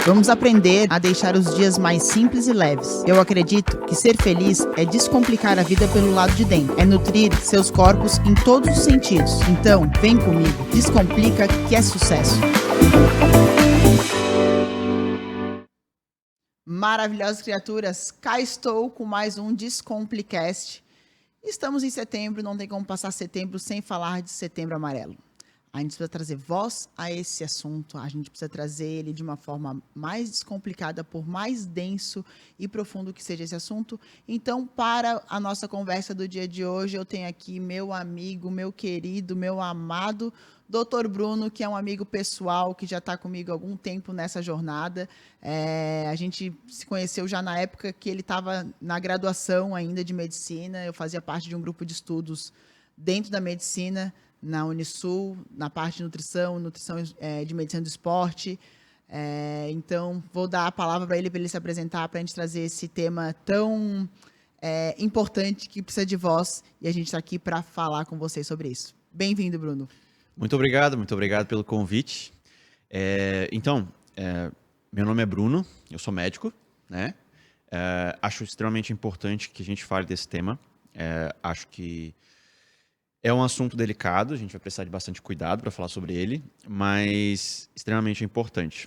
Vamos aprender a deixar os dias mais simples e leves. Eu acredito que ser feliz é descomplicar a vida pelo lado de dentro, é nutrir seus corpos em todos os sentidos. Então, vem comigo, descomplica que é sucesso. Maravilhosas criaturas, cá estou com mais um Descomplicast. Estamos em setembro, não tem como passar setembro sem falar de Setembro Amarelo. A gente precisa trazer voz a esse assunto, a gente precisa trazer ele de uma forma mais descomplicada, por mais denso e profundo que seja esse assunto. Então, para a nossa conversa do dia de hoje, eu tenho aqui meu amigo, meu querido, meu amado Dr. Bruno, que é um amigo pessoal, que já está comigo há algum tempo nessa jornada. A gente se conheceu já na época que ele estava na graduação ainda de medicina, eu fazia parte de um grupo de estudos dentro da medicina, na Unisul, na parte de nutrição de medicina do esporte. Então, vou dar a palavra para ele se apresentar, para a gente trazer esse tema tão importante que precisa de voz, e a gente está aqui para falar com vocês sobre isso. Bem-vindo, Bruno. Muito obrigado pelo convite. Meu nome é Bruno, eu sou médico, né? Acho extremamente importante que a gente fale desse tema. Acho que é um assunto delicado, a gente vai precisar de bastante cuidado para falar sobre ele, mas extremamente importante.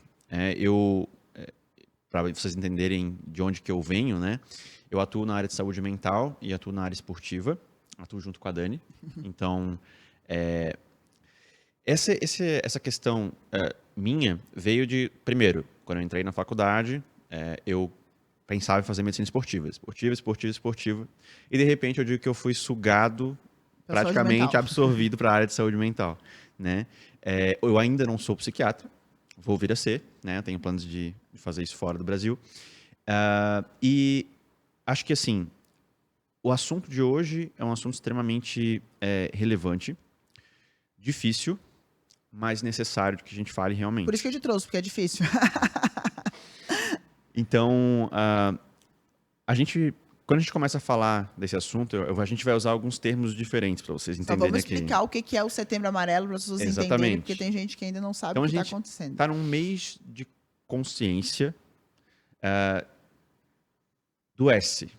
Para vocês entenderem de onde que eu venho, né? Eu atuo na área de saúde mental e atuo na área esportiva, atuo junto com a Dani. Então, essa questão minha veio de, primeiro, quando eu entrei na faculdade, eu pensava em fazer medicina esportiva, e de repente eu digo que eu fui sugado, praticamente absorvido para a área de saúde mental, né? Eu ainda não sou psiquiatra, vou vir a ser, né? Eu tenho planos de fazer isso fora do Brasil. E acho que, assim, o assunto de hoje é um assunto extremamente relevante, difícil, mas necessário de que a gente fale realmente. Por isso que eu te trouxe, porque é difícil. Então, quando a gente começa a falar desse assunto, a gente vai usar alguns termos diferentes para vocês entenderem. Vamos explicar o que é o Setembro Amarelo para as pessoas entenderem, porque tem gente que ainda não sabe o que está acontecendo. Está num mês de consciência do S.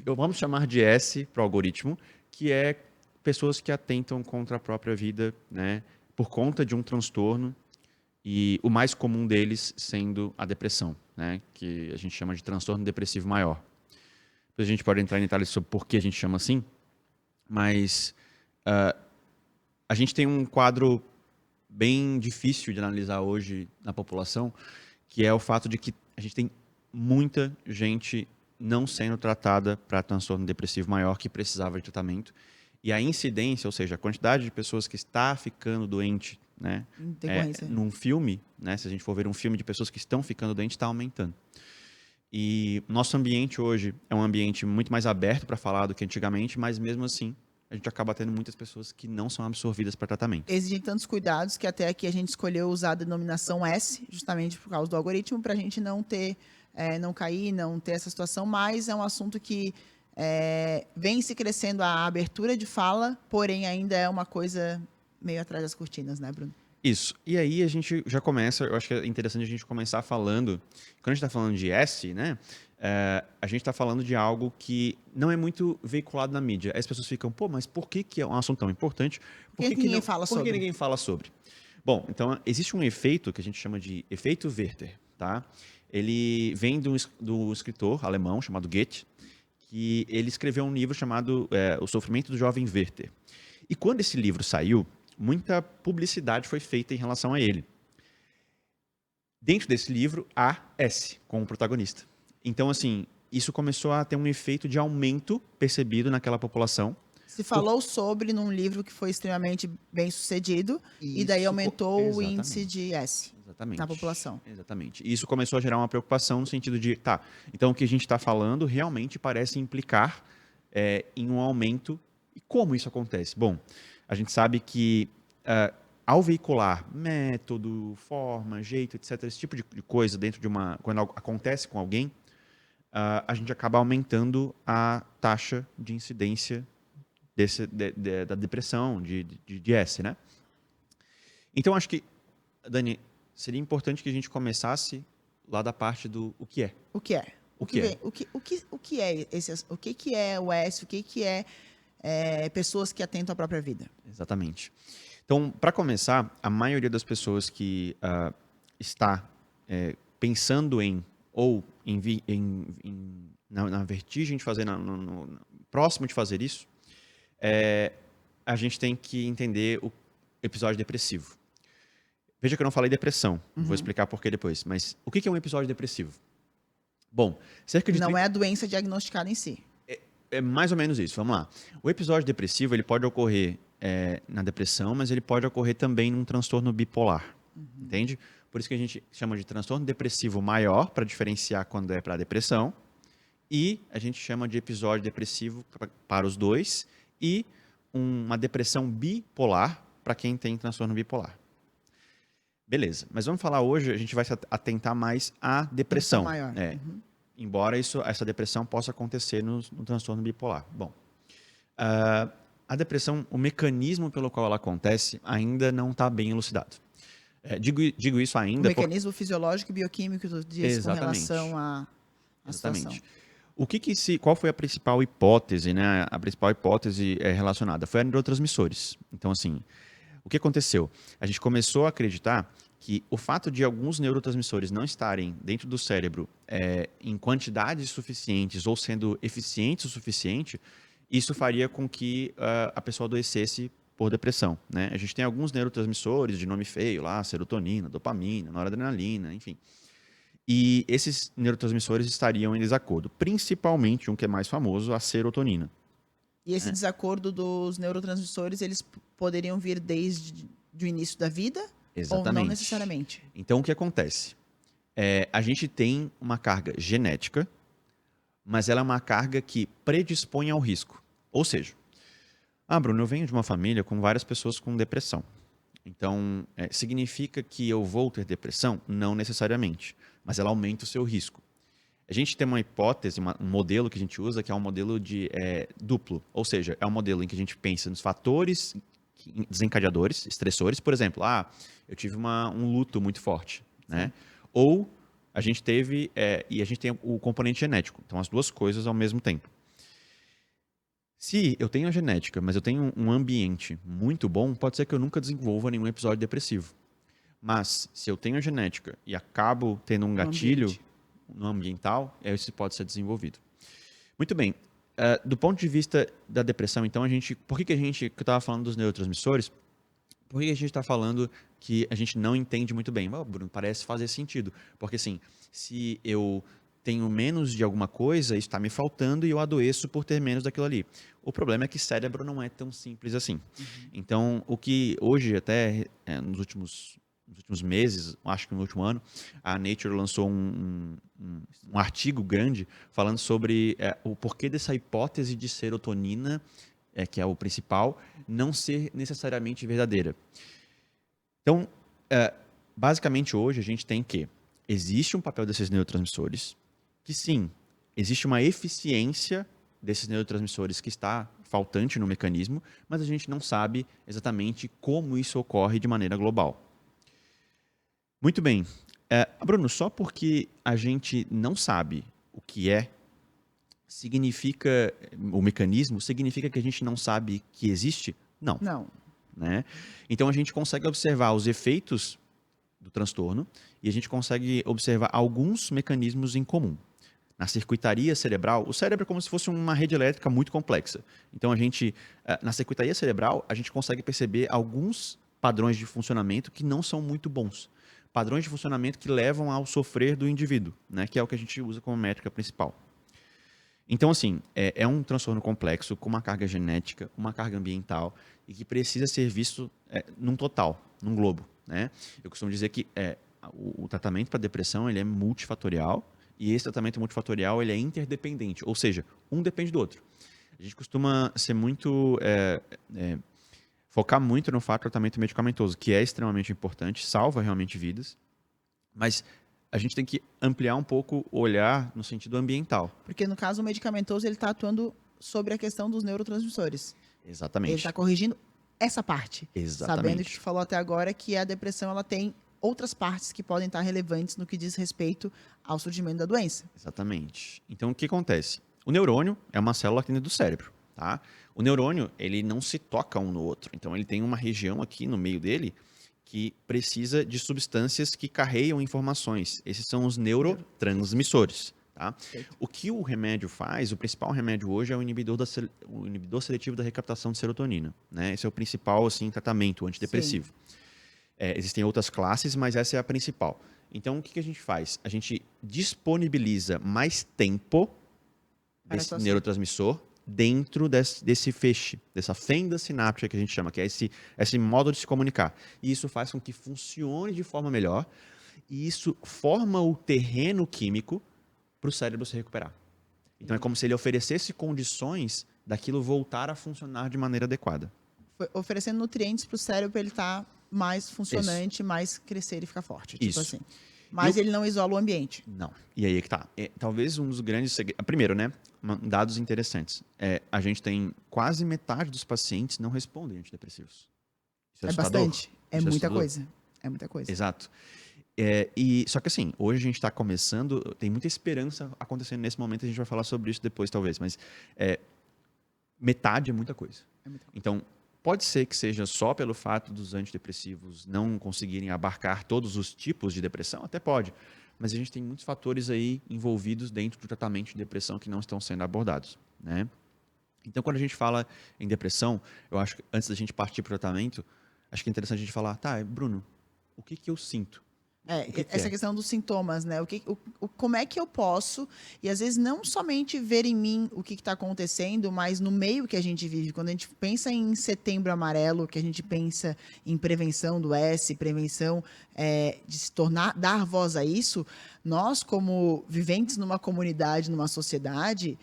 Vamos chamar de S para o algoritmo, que é pessoas que atentam contra a própria vida, né, por conta de um transtorno, e o mais comum deles sendo a depressão, né, que a gente chama de transtorno depressivo maior. Depois a gente pode entrar em detalhes sobre por que a gente chama assim, mas a gente tem um quadro bem difícil de analisar hoje na população, que é o fato de que a gente tem muita gente não sendo tratada para transtorno depressivo maior que precisava de tratamento, e a incidência, ou seja, a quantidade de pessoas que está ficando doente, né, num filme, né, se a gente for ver um filme de pessoas que estão ficando doentes, está aumentando. E nosso ambiente hoje é um ambiente muito mais aberto para falar do que antigamente, mas mesmo assim a gente acaba tendo muitas pessoas que não são absorvidas para tratamento. Exigem tantos cuidados que até aqui a gente escolheu usar a denominação S, justamente por causa do algoritmo, para a gente não ter, não cair, não ter essa situação, mas é um assunto que vem se crescendo a abertura de fala, porém ainda é uma coisa meio atrás das cortinas, né, Bruno? Isso. E aí a gente já começa, eu acho que é interessante a gente começar falando, quando a gente está falando de S, né, a gente está falando de algo que não é muito veiculado na mídia. Aí as pessoas ficam, pô, mas por que é um assunto tão importante? Por que ninguém fala sobre? Por que ninguém fala sobre? Bom, então existe um efeito que a gente chama de efeito Werther, tá? Ele vem do escritor alemão chamado Goethe, que ele escreveu um livro chamado O Sofrimento do Jovem Werther. E quando esse livro saiu, muita publicidade foi feita em relação a ele. Dentro desse livro, há S como protagonista. Então, assim, isso começou a ter um efeito de aumento percebido naquela população. Se falou sobre num livro que foi extremamente bem sucedido, e daí aumentou o índice de S na população. Exatamente. E isso começou a gerar uma preocupação no sentido de, então o que a gente está falando realmente parece implicar em um aumento. E como isso acontece? Bom, a gente sabe que ao veicular método, forma, jeito, etc., esse tipo de coisa dentro de quando acontece com alguém, a gente acaba aumentando a taxa de incidência da depressão, de S, né? Então, acho que, Dani, seria importante que a gente começasse lá da parte do o que é. O que é? O que é? O que é esse? O que é o S? O que é, pessoas que atentam à própria vida? Exatamente. Então, para começar, a maioria das pessoas que está pensando em ou na vertigem de fazer, próximo de fazer isso, a gente tem que entender o episódio depressivo. Veja que eu não falei depressão, vou explicar por que depois. Mas o que é um episódio depressivo? Bom, cerca de... Não é a doença diagnosticada em si. É mais ou menos isso, vamos lá. O episódio depressivo, ele pode ocorrer na depressão, mas ele pode ocorrer também num transtorno bipolar, entende? Por isso que a gente chama de transtorno depressivo maior, para diferenciar quando é para depressão, e a gente chama de episódio depressivo para os dois, e uma depressão bipolar para quem tem transtorno bipolar. Beleza, mas vamos falar hoje, a gente vai se atentar mais à depressão. Maior. Embora essa depressão possa acontecer no transtorno bipolar. Bom, a depressão, o mecanismo pelo qual ela acontece ainda não está bem elucidado. Digo isso ainda... O mecanismo fisiológico e bioquímico diz com relação à situação. Qual foi a principal hipótese, né? A principal hipótese relacionada foi a neurotransmissores. Então, assim, o que aconteceu? A gente começou a acreditar que o fato de alguns neurotransmissores não estarem dentro do cérebro em quantidades suficientes ou sendo eficientes o suficiente, isso faria com que a pessoa adoecesse por depressão, né? A gente tem alguns neurotransmissores de nome feio lá, serotonina, dopamina, noradrenalina, enfim. E esses neurotransmissores estariam em desacordo, principalmente um que é mais famoso, a serotonina. E esse desacordo dos neurotransmissores, eles poderiam vir desde o início da vida? Exatamente. Ou não necessariamente? Então, o que acontece? A gente tem uma carga genética, mas ela é uma carga que predispõe ao risco. Ou seja, Bruno, eu venho de uma família com várias pessoas com depressão. Então, significa que eu vou ter depressão? Não necessariamente, mas ela aumenta o seu risco. A gente tem uma hipótese, um modelo que a gente usa, que é um modelo de duplo. Ou seja, é um modelo em que a gente pensa nos fatores desencadeadores, estressores. Por exemplo, eu tive um luto muito forte, né? Ou a gente teve, e a gente tem o componente genético. Então, as duas coisas ao mesmo tempo. Se eu tenho a genética, mas eu tenho um ambiente muito bom, pode ser que eu nunca desenvolva nenhum episódio depressivo. Mas, se eu tenho a genética e acabo tendo um gatilho no ambiental, isso pode ser desenvolvido. Muito bem. Do ponto de vista da depressão, então, por que eu estava falando dos neurotransmissores, por que a gente está falando que a gente não entende muito bem? Bruno, parece fazer sentido. Porque, assim, se eu tenho menos de alguma coisa, isso está me faltando e eu adoeço por ter menos daquilo ali. O problema é que cérebro não é tão simples assim. Então, o que hoje, até nos últimos meses, acho que no último ano, a Nature lançou um artigo grande falando sobre o porquê dessa hipótese de serotonina, que é o principal, não ser necessariamente verdadeira. Então, basicamente hoje a gente tem que existe um papel desses neurotransmissores, que sim, existe uma eficiência desses neurotransmissores que está faltante no mecanismo, mas a gente não sabe exatamente como isso ocorre de maneira global. Muito bem. Bruno, só porque a gente não sabe o que significa o mecanismo, significa que a gente não sabe que existe? Não. Não. Né? Então a gente consegue observar os efeitos do transtorno e a gente consegue observar alguns mecanismos em comum. Na circuitaria cerebral, o cérebro é como se fosse uma rede elétrica muito complexa. Então na circuitaria cerebral, a gente consegue perceber alguns padrões de funcionamento que não são muito bons. Padrões de funcionamento que levam ao sofrer do indivíduo, né? Que é o que a gente usa como métrica principal. Então, assim, é um transtorno complexo, com uma carga genética, uma carga ambiental, e que precisa ser visto num total, num globo, né? Eu costumo dizer que o tratamento para depressão ele é multifatorial, e esse tratamento multifatorial ele é interdependente, ou seja, um depende do outro. A gente costuma ser muito... focar muito no fato do tratamento medicamentoso, que é extremamente importante, salva realmente vidas, mas a gente tem que ampliar um pouco o olhar no sentido ambiental. Porque, no caso, o medicamentoso ele está atuando sobre a questão dos neurotransmissores. Exatamente. Ele está corrigindo essa parte. Exatamente. Sabendo que tu falou até agora que a depressão ela tem outras partes que podem estar relevantes no que diz respeito ao surgimento da doença. Exatamente. Então, o que acontece? O neurônio é uma célula aqui dentro do cérebro, tá? O neurônio, ele não se toca um no outro. Então, ele tem uma região aqui no meio dele que precisa de substâncias que carregam informações. Esses são os neurotransmissores, tá? O que o remédio faz, o principal remédio hoje é o inibidor seletivo da recaptação de serotonina, né? Esse é o principal, assim, tratamento antidepressivo. Existem outras classes, mas essa é a principal. Então, o que a gente faz? A gente disponibiliza mais tempo desse neurotransmissor dentro desse feixe, dessa fenda sináptica que a gente chama, que é esse modo de se comunicar. E isso faz com que funcione de forma melhor e isso forma o terreno químico para o cérebro se recuperar. Então, é como se ele oferecesse condições daquilo voltar a funcionar de maneira adequada. Oferecendo nutrientes para o cérebro para ele estar mais funcionante, mais crescer e ficar forte. Tipo assim. Mas ele não isola o ambiente. Não. E aí é que tá. Talvez um dos grandes segredos... Primeiro, né? Dados interessantes. A gente tem quase metade dos pacientes não respondem antidepressivos. Isso é bastante. É muita coisa. É muita coisa. Exato. Só que assim, hoje a gente está começando... Tem muita esperança acontecendo nesse momento. A gente vai falar sobre isso depois, talvez. Mas metade é muita coisa. Então, pode ser que seja só pelo fato dos antidepressivos não conseguirem abarcar todos os tipos de depressão, até pode. Mas a gente tem muitos fatores aí envolvidos dentro do tratamento de depressão que não estão sendo abordados, né? Então, quando a gente fala em depressão, eu acho que antes da gente partir para o tratamento, acho que é interessante a gente falar, tá, Bruno, o que eu sinto? Essa questão dos sintomas, né? Como é que eu posso, e às vezes não somente ver em mim o que está acontecendo, mas no meio que a gente vive. Quando a gente pensa em Setembro Amarelo, que a gente pensa em prevenção do S, prevenção de se tornar, dar voz a isso, nós, como viventes numa comunidade, numa sociedade,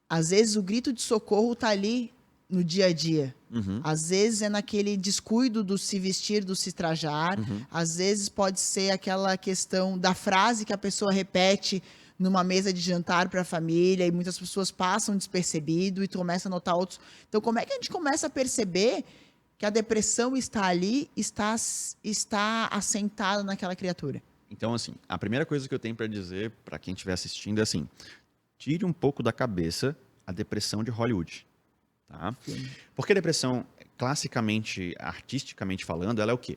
às vezes o grito de socorro está ali no dia a dia. Uhum. Às vezes é naquele descuido do se vestir, do se trajar. Uhum. Às vezes pode ser aquela questão da frase que a pessoa repete numa mesa de jantar para a família e muitas pessoas passam despercebido e tu começa a notar outros. Então, como é que a gente começa a perceber que a depressão está ali, está assentada naquela criatura? Então, assim, a primeira coisa que eu tenho para dizer para quem estiver assistindo é assim, tire um pouco da cabeça a depressão de Hollywood. Tá? Porque a depressão, classicamente, artisticamente falando, ela é o quê?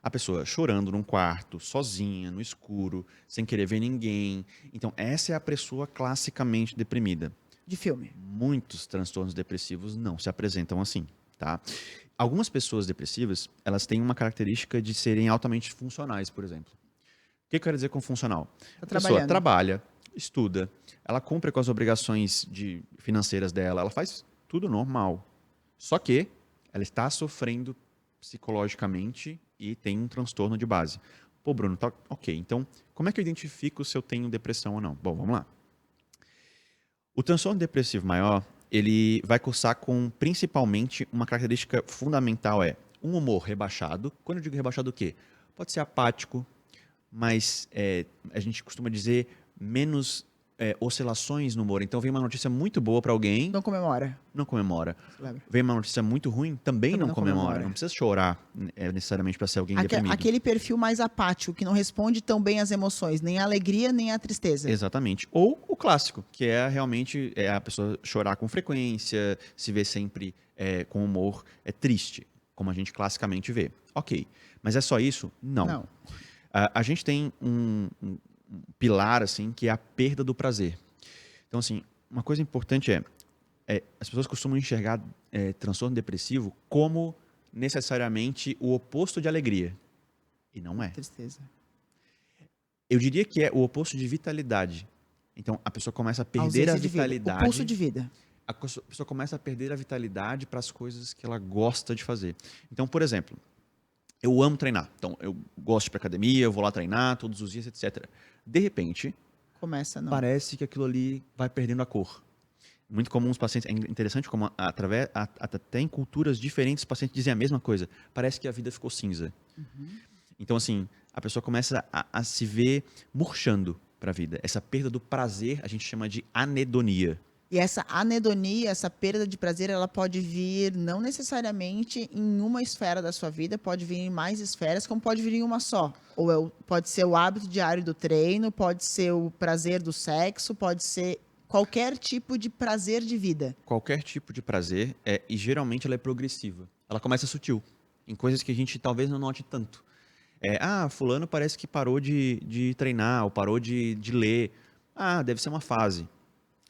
A pessoa chorando num quarto, sozinha, no escuro, sem querer ver ninguém. Então, essa é a pessoa classicamente deprimida. De filme. Muitos transtornos depressivos não se apresentam assim, tá? Algumas pessoas depressivas, elas têm uma característica de serem altamente funcionais, por exemplo. O que eu quero dizer com funcional? A pessoa trabalha, estuda, ela cumpre com as obrigações financeiras dela, ela faz tudo normal. Só que ela está sofrendo psicologicamente e tem um transtorno de base. Pô, Bruno, tá ok. Então, como é que eu identifico se eu tenho depressão ou não? Bom, vamos lá. O transtorno depressivo maior, ele vai cursar com, principalmente, uma característica fundamental um humor rebaixado. Quando eu digo rebaixado, o quê? Pode ser apático, mas a gente costuma dizer menos oscilações no humor. Então, vem uma notícia muito boa para alguém... Não comemora. Não comemora. Vem uma notícia muito ruim, também não comemora. Não precisa chorar necessariamente para ser alguém deprimido. Aquele perfil mais apático, que não responde tão bem às emoções, nem a alegria, nem a tristeza. Exatamente. Ou o clássico, que é realmente a pessoa chorar com frequência, se vê sempre com humor triste, como a gente classicamente vê. Ok. Mas é só isso? Não. A gente tem um pilar, assim, que é a perda do prazer. Então, assim, uma coisa importante as pessoas costumam enxergar transtorno depressivo como necessariamente o oposto de alegria. E não é. Tristeza. Eu diria que é o oposto de vitalidade. Então, a pessoa começa a perder a vitalidade. O pulso de vida. A pessoa começa a perder a vitalidade para as coisas que ela gosta de fazer. Então, por exemplo, eu amo treinar. Então, eu gosto de ir para academia, eu vou lá treinar todos os dias, etc. De repente, parece que aquilo ali vai perdendo a cor. Muito comum os pacientes... É interessante como até em culturas diferentes os pacientes dizem a mesma coisa. Parece que a vida ficou cinza. Uhum. Então, assim, a pessoa começa a se ver murchando para a vida. Essa perda do prazer a gente chama de anedonia. E essa anedonia, essa perda de prazer, ela pode vir não necessariamente em uma esfera da sua vida, pode vir em mais esferas, como pode vir em uma só. Pode ser o hábito diário do treino, pode ser o prazer do sexo, pode ser qualquer tipo de prazer de vida. Qualquer tipo de prazer, e geralmente ela é progressiva. Ela começa sutil, em coisas que a gente talvez não note tanto. Fulano parece que parou de treinar, ou parou de ler. Deve ser uma fase.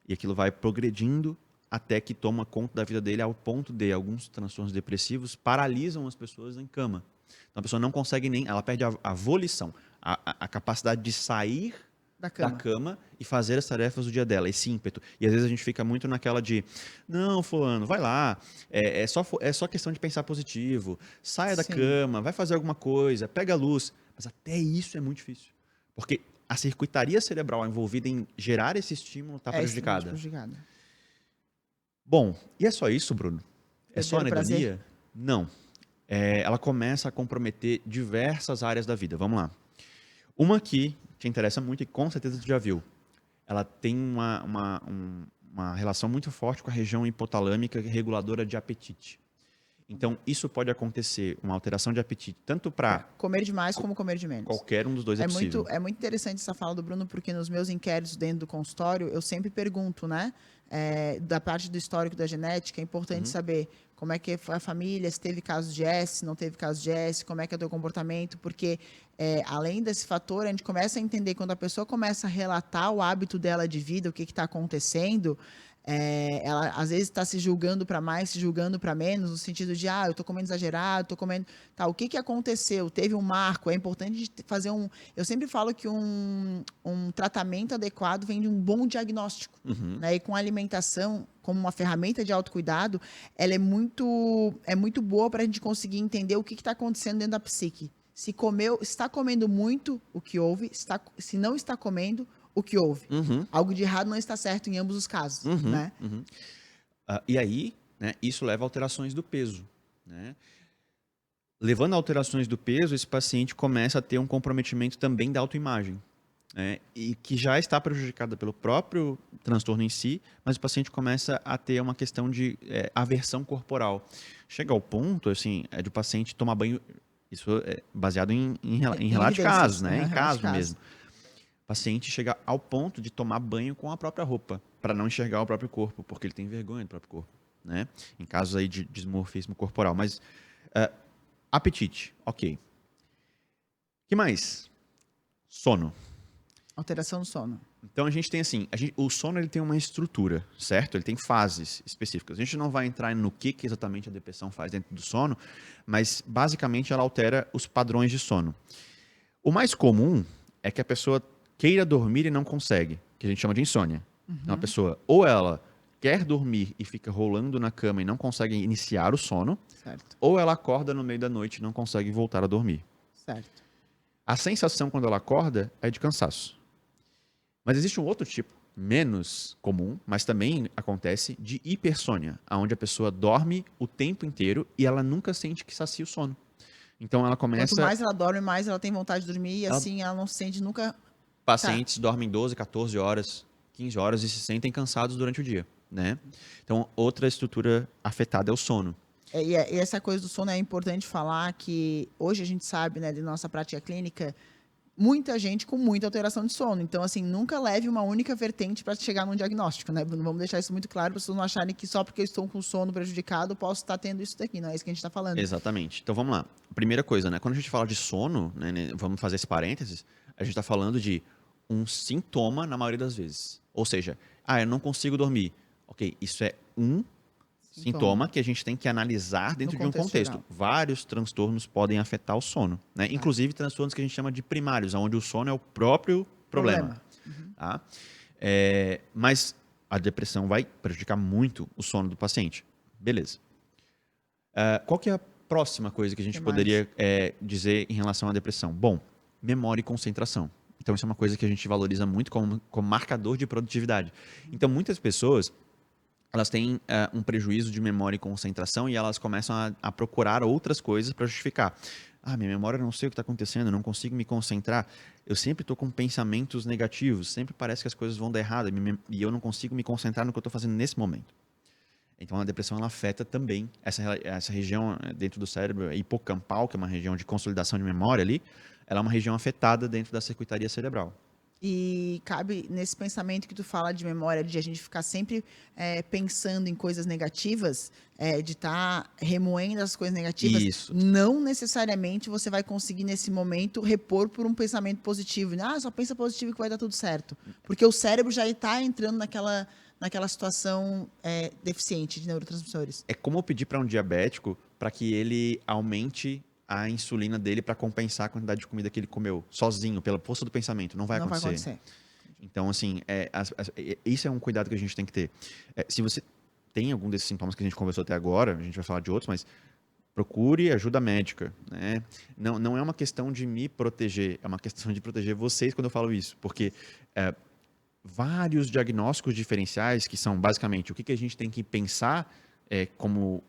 E aquilo vai progredindo até que toma conta da vida dele ao ponto de alguns transtornos depressivos paralisam as pessoas em cama. Então a pessoa não consegue nem, ela perde a volição, a capacidade de sair da cama e fazer as tarefas do dia dela, esse ímpeto. E às vezes a gente fica muito naquela de, não, fulano, vai lá, é só questão de pensar positivo, saia da cama, vai fazer alguma coisa, pega a luz. Mas até isso é muito difícil. Porque a circuitaria cerebral envolvida em gerar esse estímulo está prejudicada. Bom, e é só isso, Bruno? É só anedonia? Não. Ela começa a comprometer diversas áreas da vida. Vamos lá. Uma que te interessa muito e com certeza tu já viu. Ela tem uma relação muito forte com a região hipotalâmica reguladora de apetite. Então, isso pode acontecer, uma alteração de apetite, tanto para... comer demais como comer de menos. Qualquer um dos dois é possível. É muito interessante essa fala do Bruno, porque nos meus inquéritos dentro do consultório, eu sempre pergunto, né? Da parte do histórico da genética, é importante saber como é que foi a família, se teve casos de S, se não teve casos de S, como é que é o teu comportamento, porque além desse fator, a gente começa a entender, quando a pessoa começa a relatar o hábito dela de vida, o que está acontecendo... ela às vezes está se julgando para mais, se julgando para menos, no sentido de, eu estou comendo exagerado, estou comendo... o que aconteceu? Teve um marco, é importante fazer eu sempre falo que um tratamento adequado vem de um bom diagnóstico, né? E com a alimentação, como uma ferramenta de autocuidado, ela é muito boa para a gente conseguir entender o que está acontecendo dentro da psique. Se está comendo muito, o que houve, se não está comendo, o que houve. Algo de errado não está certo em ambos os casos. Né? E aí, né, isso leva a alterações do peso. Né? Levando a alterações do peso, esse paciente começa a ter um comprometimento também da autoimagem. Né? E que já está prejudicada pelo próprio transtorno em si, mas o paciente começa a ter uma questão de aversão corporal. Chega ao ponto, assim, de o paciente tomar banho... Isso é baseado em relato de casos, né? Em casos mesmo. O paciente chega ao ponto de tomar banho com a própria roupa, para não enxergar o próprio corpo, porque ele tem vergonha do próprio corpo, né? Em casos aí de dismorfismo corporal. Mas, apetite, ok. O que mais? Sono. Alteração do sono. Então, a gente tem assim, o sono ele tem uma estrutura, certo? Ele tem fases específicas. A gente não vai entrar no que exatamente a depressão faz dentro do sono, mas, basicamente, ela altera os padrões de sono. O mais comum é que a pessoa queira dormir e não consegue, que a gente chama de insônia. Então, a pessoa, ou ela quer dormir e fica rolando na cama e não consegue iniciar o sono, certo. Ou ela acorda no meio da noite e não consegue voltar a dormir. Certo. A sensação quando ela acorda é de cansaço. Mas existe um outro tipo, menos comum, mas também acontece, de hipersônia, onde a pessoa dorme o tempo inteiro e ela nunca sente que sacia o sono. Então, ela começa... Quanto mais ela dorme, mais ela tem vontade de dormir e assim ela não se sente nunca... Pacientes dormem 12, 14 horas, 15 horas e se sentem cansados durante o dia, né? Então, outra estrutura afetada é o sono. E essa coisa do sono é importante falar que hoje a gente sabe, né, de nossa prática clínica, muita gente com muita alteração de sono. Então, assim, nunca leve uma única vertente para chegar num diagnóstico, né, Bruno? Vamos deixar isso muito claro para as pessoas não acharem que só porque eu estou com o sono prejudicado, eu posso estar tendo isso daqui. Não é isso que a gente está falando. Exatamente. Então, vamos lá. Primeira coisa, né? Quando a gente fala de sono, né, vamos fazer esse parênteses, a gente está falando de um sintoma na maioria das vezes. Ou seja, eu não consigo dormir. Ok, isso é um sintoma que a gente tem que analisar dentro de um contexto. Geral. Vários transtornos podem afetar o sono, né? Inclusive transtornos que a gente chama de primários, onde o sono é o próprio problema. Tá? Mas a depressão vai prejudicar muito o sono do paciente. Beleza. Qual que é a próxima coisa que a gente poderia dizer em relação à depressão? Bom, memória e concentração. Então, isso é uma coisa que a gente valoriza muito como marcador de produtividade. Então, muitas pessoas, elas têm um prejuízo de memória e concentração e elas começam a procurar outras coisas para justificar. minha memória, não sei o que está acontecendo, eu não consigo me concentrar. Eu sempre estou com pensamentos negativos, sempre parece que as coisas vão dar errado e eu não consigo me concentrar no que eu estou fazendo nesse momento. Então, a depressão ela afeta também essa região dentro do cérebro hipocampal, que é uma região de consolidação de memória ali, ela é uma região afetada dentro da circuitaria cerebral. E cabe nesse pensamento que tu fala de memória, de a gente ficar sempre pensando em coisas negativas, de estar remoendo as coisas negativas, Isso. não necessariamente você vai conseguir nesse momento repor por um pensamento positivo. Só pensa positivo que vai dar tudo certo. Porque o cérebro já está entrando naquela situação deficiente de neurotransmissores. É como eu pedir para um diabético para que ele aumente a insulina dele para compensar a quantidade de comida que ele comeu, sozinho, pela força do pensamento. Não vai acontecer. Então, assim, isso é um cuidado que a gente tem que ter. Se você tem algum desses sintomas que a gente conversou até agora, a gente vai falar de outros, mas procure ajuda médica. Né? Não é uma questão de me proteger, é uma questão de proteger vocês quando eu falo isso. Porque vários diagnósticos diferenciais, que são basicamente o que a gente tem que pensar como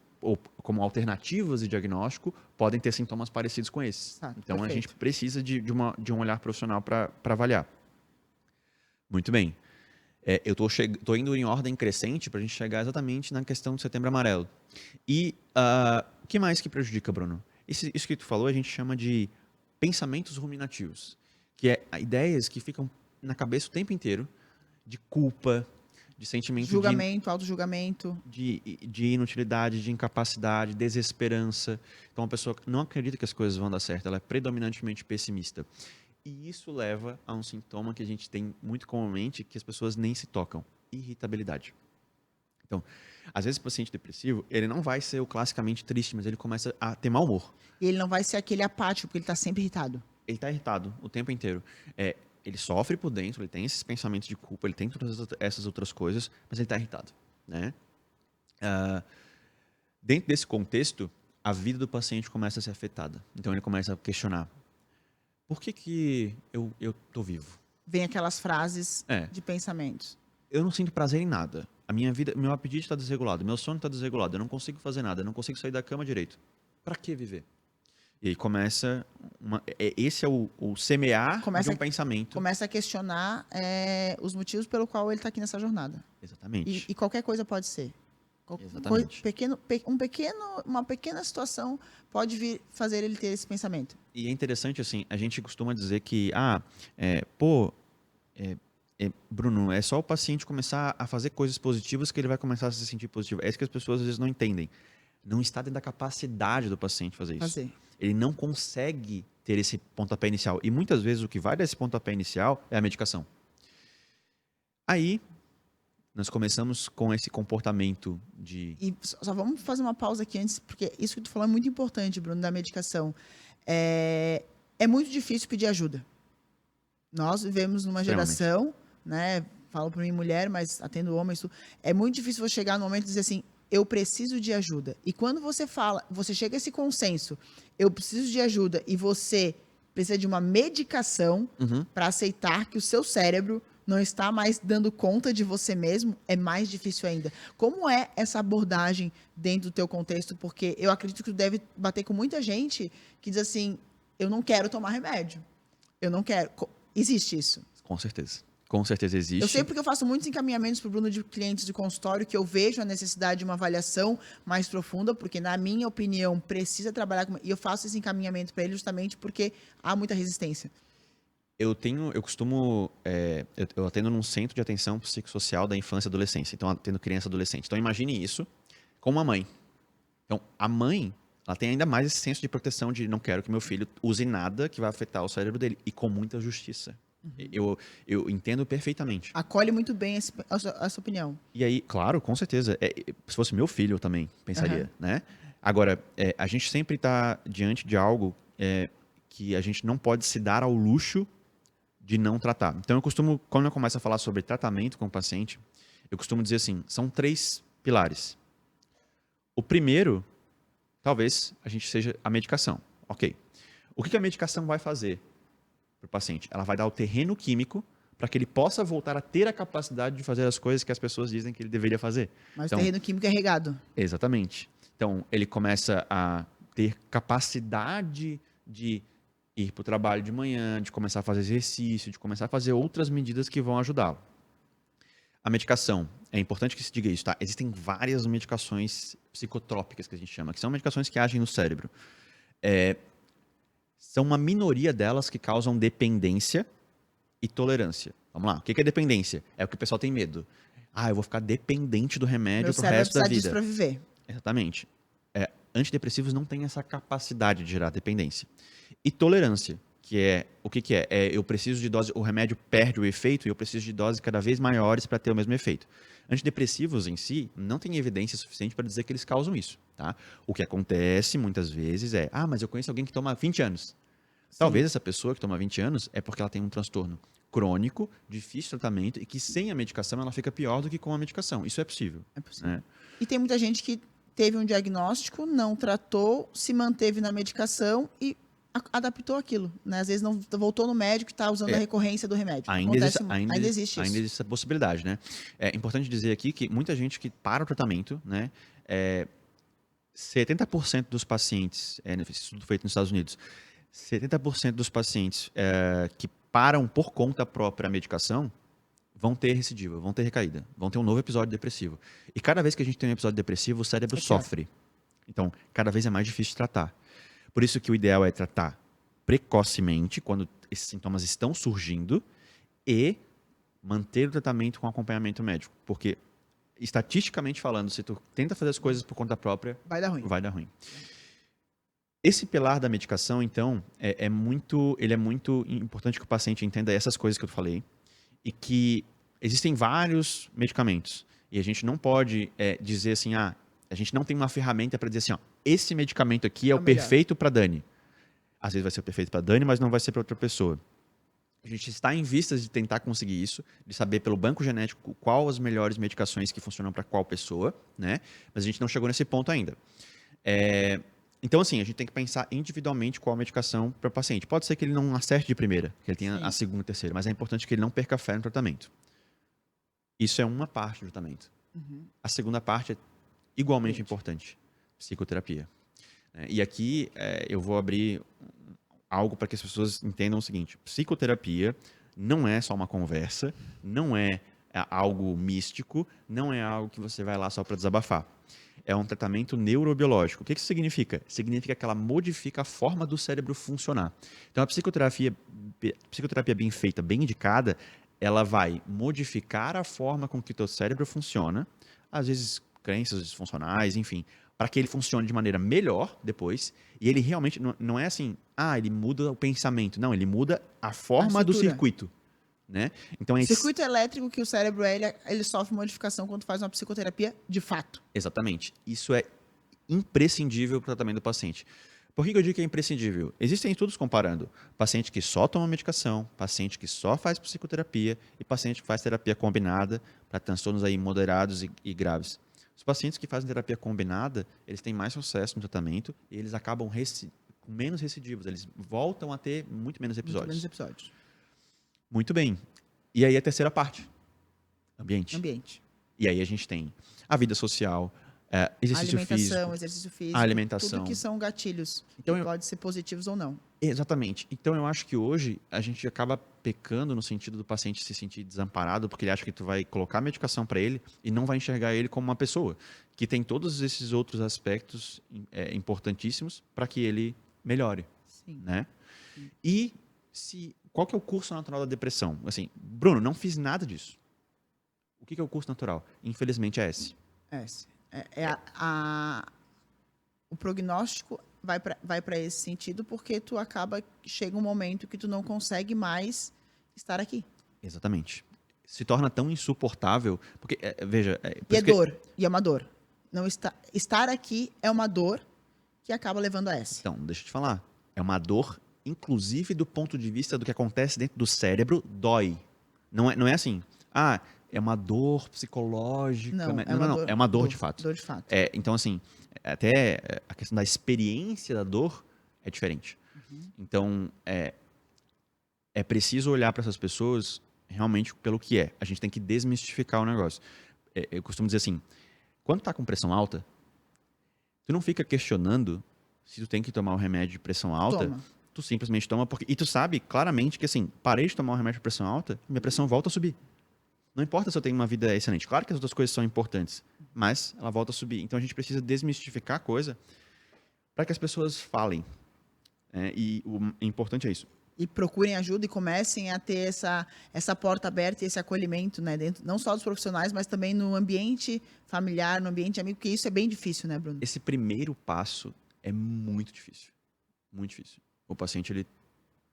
alternativas de diagnóstico, podem ter sintomas parecidos com esses. Então, perfeito. A gente precisa de um olhar profissional para avaliar. Muito bem. Eu estou indo em ordem crescente para a gente chegar exatamente na questão do Setembro Amarelo. E o que mais que prejudica, Bruno? Isso que tu falou a gente chama de pensamentos ruminativos, que é ideias que ficam na cabeça o tempo inteiro, de culpa, de sentimento julgamento, auto-julgamento, de inutilidade, de incapacidade, desesperança. Então, a pessoa não acredita que as coisas vão dar certo, ela é predominantemente pessimista. E isso leva a um sintoma que a gente tem muito comumente, que as pessoas nem se tocam: irritabilidade. Então, às vezes o paciente depressivo, ele não vai ser o classicamente triste, mas ele começa a ter mau humor. E ele não vai ser aquele apático, porque ele está sempre irritado. Ele está irritado o tempo inteiro. Ele sofre por dentro, ele tem esses pensamentos de culpa, ele tem todas essas outras coisas, mas ele está irritado. Né? Dentro desse contexto, a vida do paciente começa a ser afetada. Então, ele começa a questionar: por que eu estou vivo? Vem aquelas frases de pensamentos. Eu não sinto prazer em nada. A minha vida, meu apetite está desregulado, meu sono está desregulado, eu não consigo fazer nada, eu não consigo sair da cama direito. Para que viver? E aí começa... esse é o semear de um pensamento. Começa a questionar os motivos pelo qual ele está aqui nessa jornada. Exatamente. E qualquer coisa pode ser. Exatamente. Uma pequena situação pode vir fazer ele ter esse pensamento. E é interessante, assim, a gente costuma dizer que, Bruno, é só o paciente começar a fazer coisas positivas que ele vai começar a se sentir positivo. É isso que as pessoas às vezes não entendem. Não está dentro da capacidade do paciente fazer isso. Ele não consegue ter esse pontapé inicial. E muitas vezes o que vai dar esse pontapé inicial é a medicação. Aí, nós começamos com esse comportamento de... E só vamos fazer uma pausa aqui antes, porque isso que tu falou é muito importante, Bruno, da medicação. É muito difícil pedir ajuda. Nós vivemos numa geração, né? Falo para mim, mulher, mas atendo homens. É muito difícil você chegar no momento e dizer assim: eu preciso de ajuda. E quando você fala, você chega a esse consenso: eu preciso de ajuda, e você precisa de uma medicação para aceitar que o seu cérebro não está mais dando conta de você mesmo, é mais difícil ainda. Como é essa abordagem dentro do teu contexto? Porque eu acredito que tu deve bater com muita gente que diz assim: eu não quero tomar remédio. Eu não quero. Existe isso? Com certeza. Com certeza existe. Eu sei porque eu faço muitos encaminhamentos para o Bruno de clientes de consultório que eu vejo a necessidade de uma avaliação mais profunda, porque, na minha opinião, precisa trabalhar com... E eu faço esse encaminhamento para ele justamente porque há muita resistência. Eu atendo num centro de atenção psicossocial da infância e adolescência. Então, atendo criança e adolescente. Então, imagine isso com uma mãe. Então, a mãe, ela tem ainda mais esse senso de proteção de não quero que meu filho use nada que vai afetar o cérebro dele. E com muita justiça. Eu entendo perfeitamente. Acolhe muito bem essa opinião. E aí, claro, com certeza. Se fosse meu filho, eu também pensaria, né? Agora, a gente sempre está diante de algo que a gente não pode se dar ao luxo de não tratar. Então, quando eu começo a falar sobre tratamento com o paciente, eu costumo dizer assim, são 3 pilares. O primeiro, talvez, a gente seja a medicação. Ok. O que a medicação vai fazer para o paciente? Ela vai dar o terreno químico para que ele possa voltar a ter a capacidade de fazer as coisas que as pessoas dizem que ele deveria fazer. Mas o terreno químico é regado. Exatamente. Então, ele começa a ter capacidade de ir para o trabalho de manhã, de começar a fazer exercício, de começar a fazer outras medidas que vão ajudá-lo. A medicação, é importante que se diga isso, tá? Existem várias medicações psicotrópicas que a gente chama, que são medicações que agem no cérebro. São uma minoria delas que causam dependência e tolerância. Vamos lá, o que é dependência? É o que o pessoal tem medo. Eu vou ficar dependente do remédio pro resto da vida. Disso para viver. Exatamente. Antidepressivos não têm essa capacidade de gerar dependência. E tolerância, que é o que é? Eu preciso de dose, o remédio perde o efeito e eu preciso de doses cada vez maiores para ter o mesmo efeito. Antidepressivos em si não tem evidência suficiente para dizer que eles causam isso, tá? O que acontece muitas vezes é, mas eu conheço alguém que toma 20 anos. Sim. Talvez essa pessoa que toma 20 anos é porque ela tem um transtorno crônico, difícil de tratamento e que sem a medicação ela fica pior do que com a medicação. Isso é possível. É possível. Né? E tem muita gente que teve um diagnóstico, não tratou, se manteve na medicação e adaptou aquilo, né? Às vezes não voltou no médico e está usando a recorrência do remédio. Ainda existe isso. Ainda existe essa possibilidade, né? É importante dizer aqui que muita gente que para o tratamento, né? 70% dos pacientes, nesse estudo feito nos Estados Unidos, 70% dos pacientes que param por conta própria a medicação vão ter recidiva, vão ter recaída, vão ter um novo episódio depressivo. E cada vez que a gente tem um episódio depressivo, o cérebro sofre. Então, cada vez é mais difícil de tratar. Por isso que o ideal é tratar precocemente, quando esses sintomas estão surgindo, e manter o tratamento com acompanhamento médico. Porque, estatisticamente falando, se tu tenta fazer as coisas por conta própria, vai dar ruim. Esse pilar da medicação, então, é muito importante que o paciente entenda essas coisas que eu falei, e que existem vários medicamentos. E a gente não pode dizer assim, a gente não tem uma ferramenta para dizer assim, esse medicamento aqui é o perfeito para Dani. Às vezes vai ser o perfeito para Dani, mas não vai ser para outra pessoa. A gente está em vistas de tentar conseguir isso, de saber pelo banco genético qual as melhores medicações que funcionam para qual pessoa, né? Mas a gente não chegou nesse ponto ainda. Então, assim, a gente tem que pensar individualmente qual a medicação para o paciente. Pode ser que ele não acerte de primeira, que ele tenha a segunda e terceira, mas é importante que ele não perca fé no tratamento. Isso é uma parte do tratamento. Uhum. A segunda parte é igualmente importante, psicoterapia. E aqui eu vou abrir algo para que as pessoas entendam o seguinte: psicoterapia não é só uma conversa, não é algo místico, não é algo que você vai lá só para desabafar. É um tratamento neurobiológico. O que isso significa? Significa que ela modifica a forma do cérebro funcionar. Então, a psicoterapia bem feita, bem indicada, ela vai modificar a forma com que o teu cérebro funciona, às vezes crenças disfuncionais, enfim, para que ele funcione de maneira melhor depois. E ele realmente não é assim, ele muda o pensamento. Não, ele muda a forma do circuito. Né? Então, o circuito elétrico que o cérebro ele sofre modificação quando faz uma psicoterapia de fato. Exatamente. Isso é imprescindível para o tratamento do paciente. Por que eu digo que é imprescindível? Existem estudos comparando paciente que só toma medicação, paciente que só faz psicoterapia e paciente que faz terapia combinada para transtornos aí moderados e graves. Os pacientes que fazem terapia combinada, eles têm mais sucesso no tratamento e eles acabam com menos recidivos. Eles voltam a ter muito menos episódios. Muito bem. E aí a terceira parte. Ambiente. E aí a gente tem a vida social, exercício físico, a alimentação. Tudo que são gatilhos. Então, pode ser positivos ou não. Exatamente. Então eu acho que hoje a gente acaba pecando no sentido do paciente se sentir desamparado, porque ele acha que tu vai colocar medicação para ele e não vai enxergar ele como uma pessoa que tem todos esses outros aspectos importantíssimos para que ele melhore. Sim. Né? Sim. E qual que é o curso natural da depressão? Assim, Bruno, não fiz nada disso. O que é o curso natural? Infelizmente é S. O prognóstico vai para esse sentido porque chega um momento que tu não consegue mais estar aqui. Exatamente. Se torna tão insuportável, porque, veja... dor, e é uma dor. Não estar aqui é uma dor que acaba levando a S. Então, deixa eu te falar. É uma dor, inclusive do ponto de vista do que acontece dentro do cérebro, dói. Não é assim, é uma dor psicológica. Não, é uma dor de fato. Dor de fato. Então, assim, até a questão da experiência da dor é diferente. Uhum. Então, é preciso olhar para essas pessoas realmente pelo que é. A gente tem que desmistificar o negócio. Eu costumo dizer assim, quando tá com pressão alta, tu não fica questionando se tu tem que tomar o remédio de pressão alta tu simplesmente toma porque... E tu sabe claramente que, assim, parei de tomar um remédio de pressão alta, minha pressão volta a subir. Não importa se eu tenho uma vida excelente. Claro que as outras coisas são importantes, mas ela volta a subir. Então a gente precisa desmistificar a coisa para que as pessoas falem. E o importante é isso. E procurem ajuda e comecem a ter essa porta aberta e esse acolhimento, né? Dentro, não só dos profissionais, mas também no ambiente familiar, no ambiente amigo, porque isso é bem difícil, né, Bruno? Esse primeiro passo é muito difícil. Muito difícil. O paciente, ele,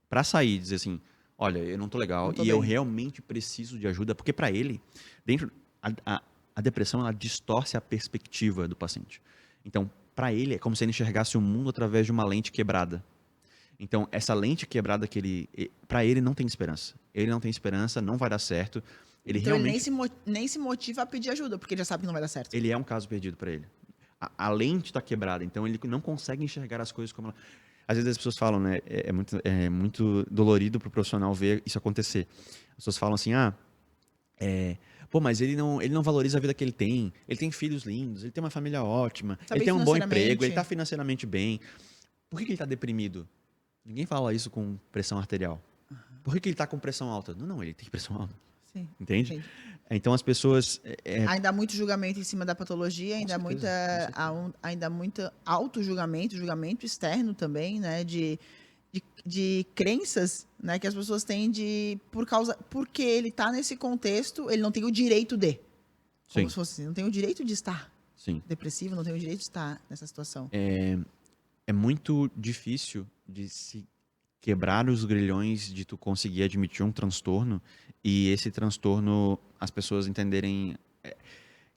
para sair e dizer assim, olha, eu não tô legal Não tô e eu bem. realmente preciso de ajuda, porque para ele, dentro a depressão, ela distorce a perspectiva do paciente. Então, para ele, é como se ele enxergasse o mundo através de uma lente quebrada. Então, essa lente quebrada para ele não tem esperança. Ele não tem esperança, não vai dar certo. Ele Então realmente, ele nem se motiva a pedir ajuda, porque ele já sabe que não vai dar certo. ele é um caso perdido para ele. A lente está quebrada, então ele não consegue enxergar as coisas como ela... Às vezes as pessoas falam, né? É muito dolorido para o profissional ver isso acontecer. As pessoas falam assim, pô, mas ele não valoriza a vida que ele tem filhos lindos, ele tem uma família ótima, Tá ele bem tem um bom emprego, financeiramente. ele está financeiramente bem. Por que ele está deprimido? Ninguém fala isso com pressão arterial. Por que ele está com pressão alta? Não, ele tem pressão alta. Sim. Entende? Entendi. Então as pessoas... Ainda há muito julgamento em cima da patologia, ainda Com certeza, ainda muito auto-julgamento, julgamento externo também, né? De crenças, né, que as pessoas têm porque ele está nesse contexto, ele não tem o direito de. Como Sim. se fosse assim, não tem o direito de estar Sim. depressivo, não tem o direito de estar nessa situação. É muito difícil de se quebrar os grilhões de tu conseguir admitir um transtorno e esse transtorno as pessoas entenderem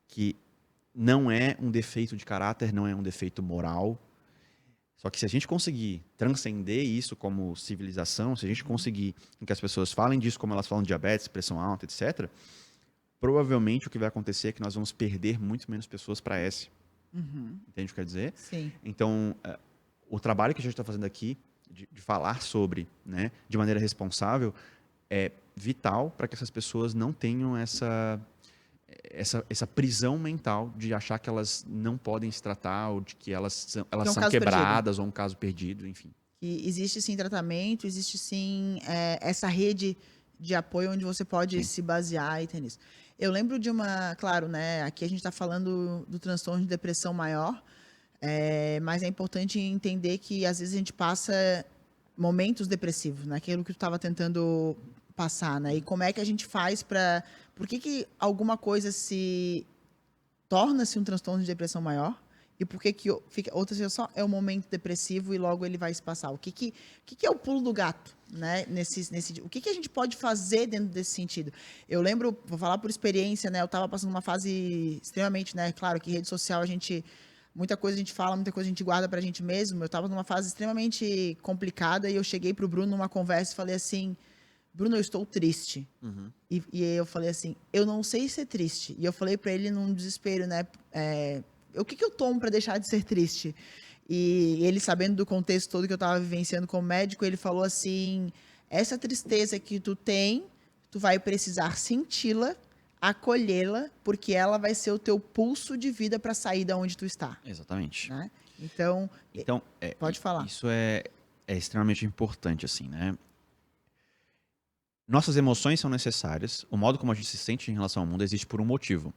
que não é um defeito de caráter, não é um defeito moral. Só que se a gente conseguir transcender isso como civilização, se a gente conseguir que as pessoas falem disso como elas falam de diabetes, pressão alta, etc., provavelmente o que vai acontecer é que nós vamos perder muito menos pessoas para S. Entende o que quer dizer? Sim. Então, o trabalho que a gente está fazendo aqui, de falar sobre, né, de maneira responsável, é vital para que essas pessoas não tenham essa prisão mental de achar que elas não podem se tratar ou de que elas são caso quebradas ou um caso perdido, enfim. E existe sim tratamento, existe sim essa rede de apoio onde você pode se basear e ter nisso. Eu lembro de claro, né? Aqui a gente está falando do transtorno de depressão maior, mas é importante entender que às vezes a gente passa momentos depressivos, né? Aquilo que tu estava tentando passar, né? E como é que a gente faz para... Por que alguma coisa torna-se um transtorno de depressão maior? E por que fica outra situação é um momento depressivo e logo ele vai se passar? O que é o pulo do gato, né? O que a gente pode fazer dentro desse sentido? Eu lembro, vou falar por experiência, né? Eu estava passando uma fase extremamente, né? Claro que rede social muita coisa a gente fala, muita coisa a gente guarda pra gente mesmo. Eu estava numa fase extremamente complicada e eu cheguei pro Bruno numa conversa e falei assim: Bruno, eu estou triste. E eu falei assim, eu não sei ser triste. E eu falei para ele num desespero, né? O que eu tomo para deixar de ser triste? E ele, sabendo do contexto todo que eu estava vivenciando como médico, ele falou assim, essa tristeza que tu tem, tu vai precisar senti-la, acolhê-la, porque ela vai ser o teu pulso de vida para sair da onde tu está. Exatamente. Né? Então pode falar. Isso é extremamente importante, assim, né? Nossas emoções são necessárias. O modo como a gente se sente em relação ao mundo existe por um motivo.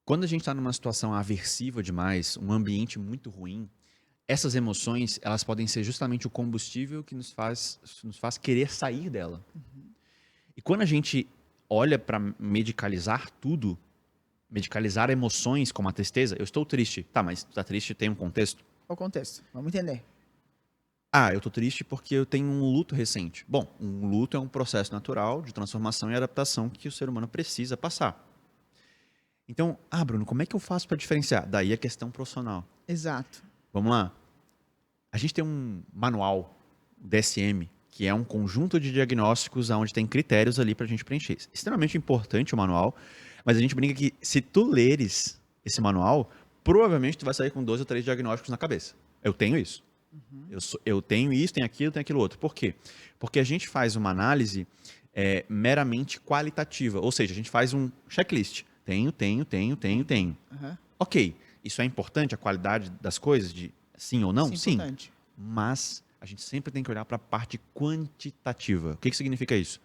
Quando a gente está numa situação aversiva demais, um ambiente muito ruim, essas emoções elas podem ser justamente o combustível que nos faz querer sair dela. E quando a gente olha para medicalizar tudo, medicalizar emoções como a tristeza, eu estou triste. Tá, mas tu tá triste tem um contexto? Qual o contexto? Vamos entender. Eu tô triste porque eu tenho um luto recente. Bom, um luto é um processo natural de transformação e adaptação que o ser humano precisa passar. Então, Bruno, como é que eu faço para diferenciar? Daí a questão profissional. Exato. Vamos lá. A gente tem um manual DSM, que é um conjunto de diagnósticos onde tem critérios ali para a gente preencher. Extremamente importante o manual, mas a gente brinca que se tu leres esse manual, provavelmente tu vai sair com 2 ou 3 diagnósticos na cabeça. Eu tenho isso. Eu tenho isso, tenho aquilo outro. Por quê? Porque a gente faz uma análise meramente qualitativa, ou seja, a gente faz um checklist. Tenho. Ok, isso é importante, a qualidade das coisas, de sim ou não? Sim. mas a gente sempre tem que olhar para a parte quantitativa. O que significa isso?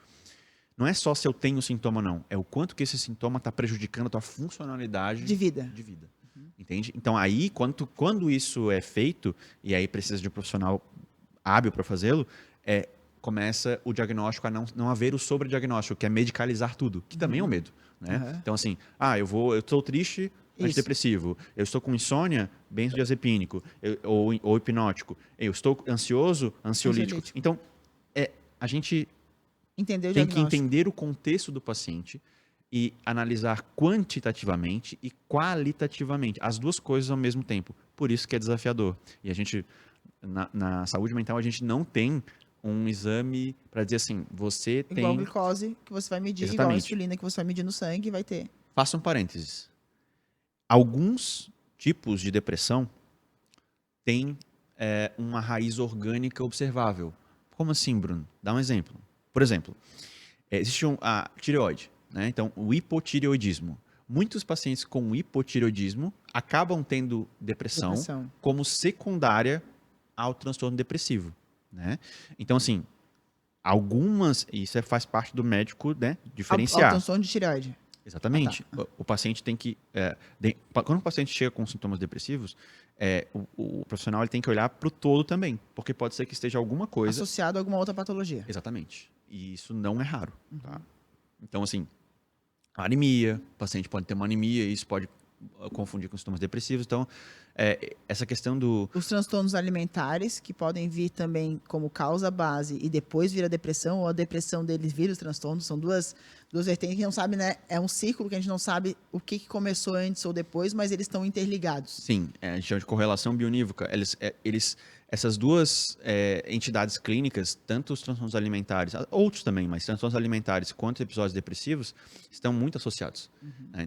Não é só se eu tenho sintoma, não. É o quanto que esse sintoma está prejudicando a tua funcionalidade De vida. Entende? Então, aí, quando isso é feito, e aí precisa de um profissional hábil para fazê-lo, começa o diagnóstico a não haver o sobrediagnóstico, que é medicalizar tudo, que também é um medo. Né? Então, assim, eu estou triste, antidepressivo. Eu estou com insônia, benzodiazepínico, ou hipnótico. Eu estou ansioso, ansiolítico. Então, a gente tem que entender o contexto do paciente e analisar quantitativamente e qualitativamente, as duas coisas ao mesmo tempo. Por isso que é desafiador. E a gente, na saúde mental, a gente não tem um exame para dizer assim, você tem... Igual glicose que você vai medir, igual a insulina que você vai medir no sangue, vai ter. Faça um parênteses. Alguns tipos de depressão têm uma raiz orgânica observável. Como assim, Bruno? Dá um exemplo. Por exemplo, existe a tireoide, né? Então, o hipotireoidismo. Muitos pacientes com hipotireoidismo acabam tendo depressão como secundária ao transtorno depressivo, né? Então, assim, isso faz parte do médico, né, diferenciar. Ao transtorno de tireoide. Exatamente. O paciente tem que... quando o paciente chega com sintomas depressivos, o profissional ele tem que olhar para o todo também, porque pode ser que esteja alguma coisa... associado a alguma outra patologia. Exatamente. E isso não é raro. Tá? Então, assim, a anemia, o paciente pode ter uma anemia, e isso pode confundir com sintomas depressivos. Então, essa questão os transtornos alimentares, que podem vir também como causa base e depois vir a depressão, ou a depressão deles vira os transtornos, são duas vertentes que não sabe, né? É um círculo que a gente não sabe o que começou antes ou depois, mas eles estão interligados. Sim, a gente chama de correlação bionívoca. Essas duas entidades clínicas, tanto os transtornos alimentares, outros também, mas transtornos alimentares quanto episódios depressivos, estão muito associados.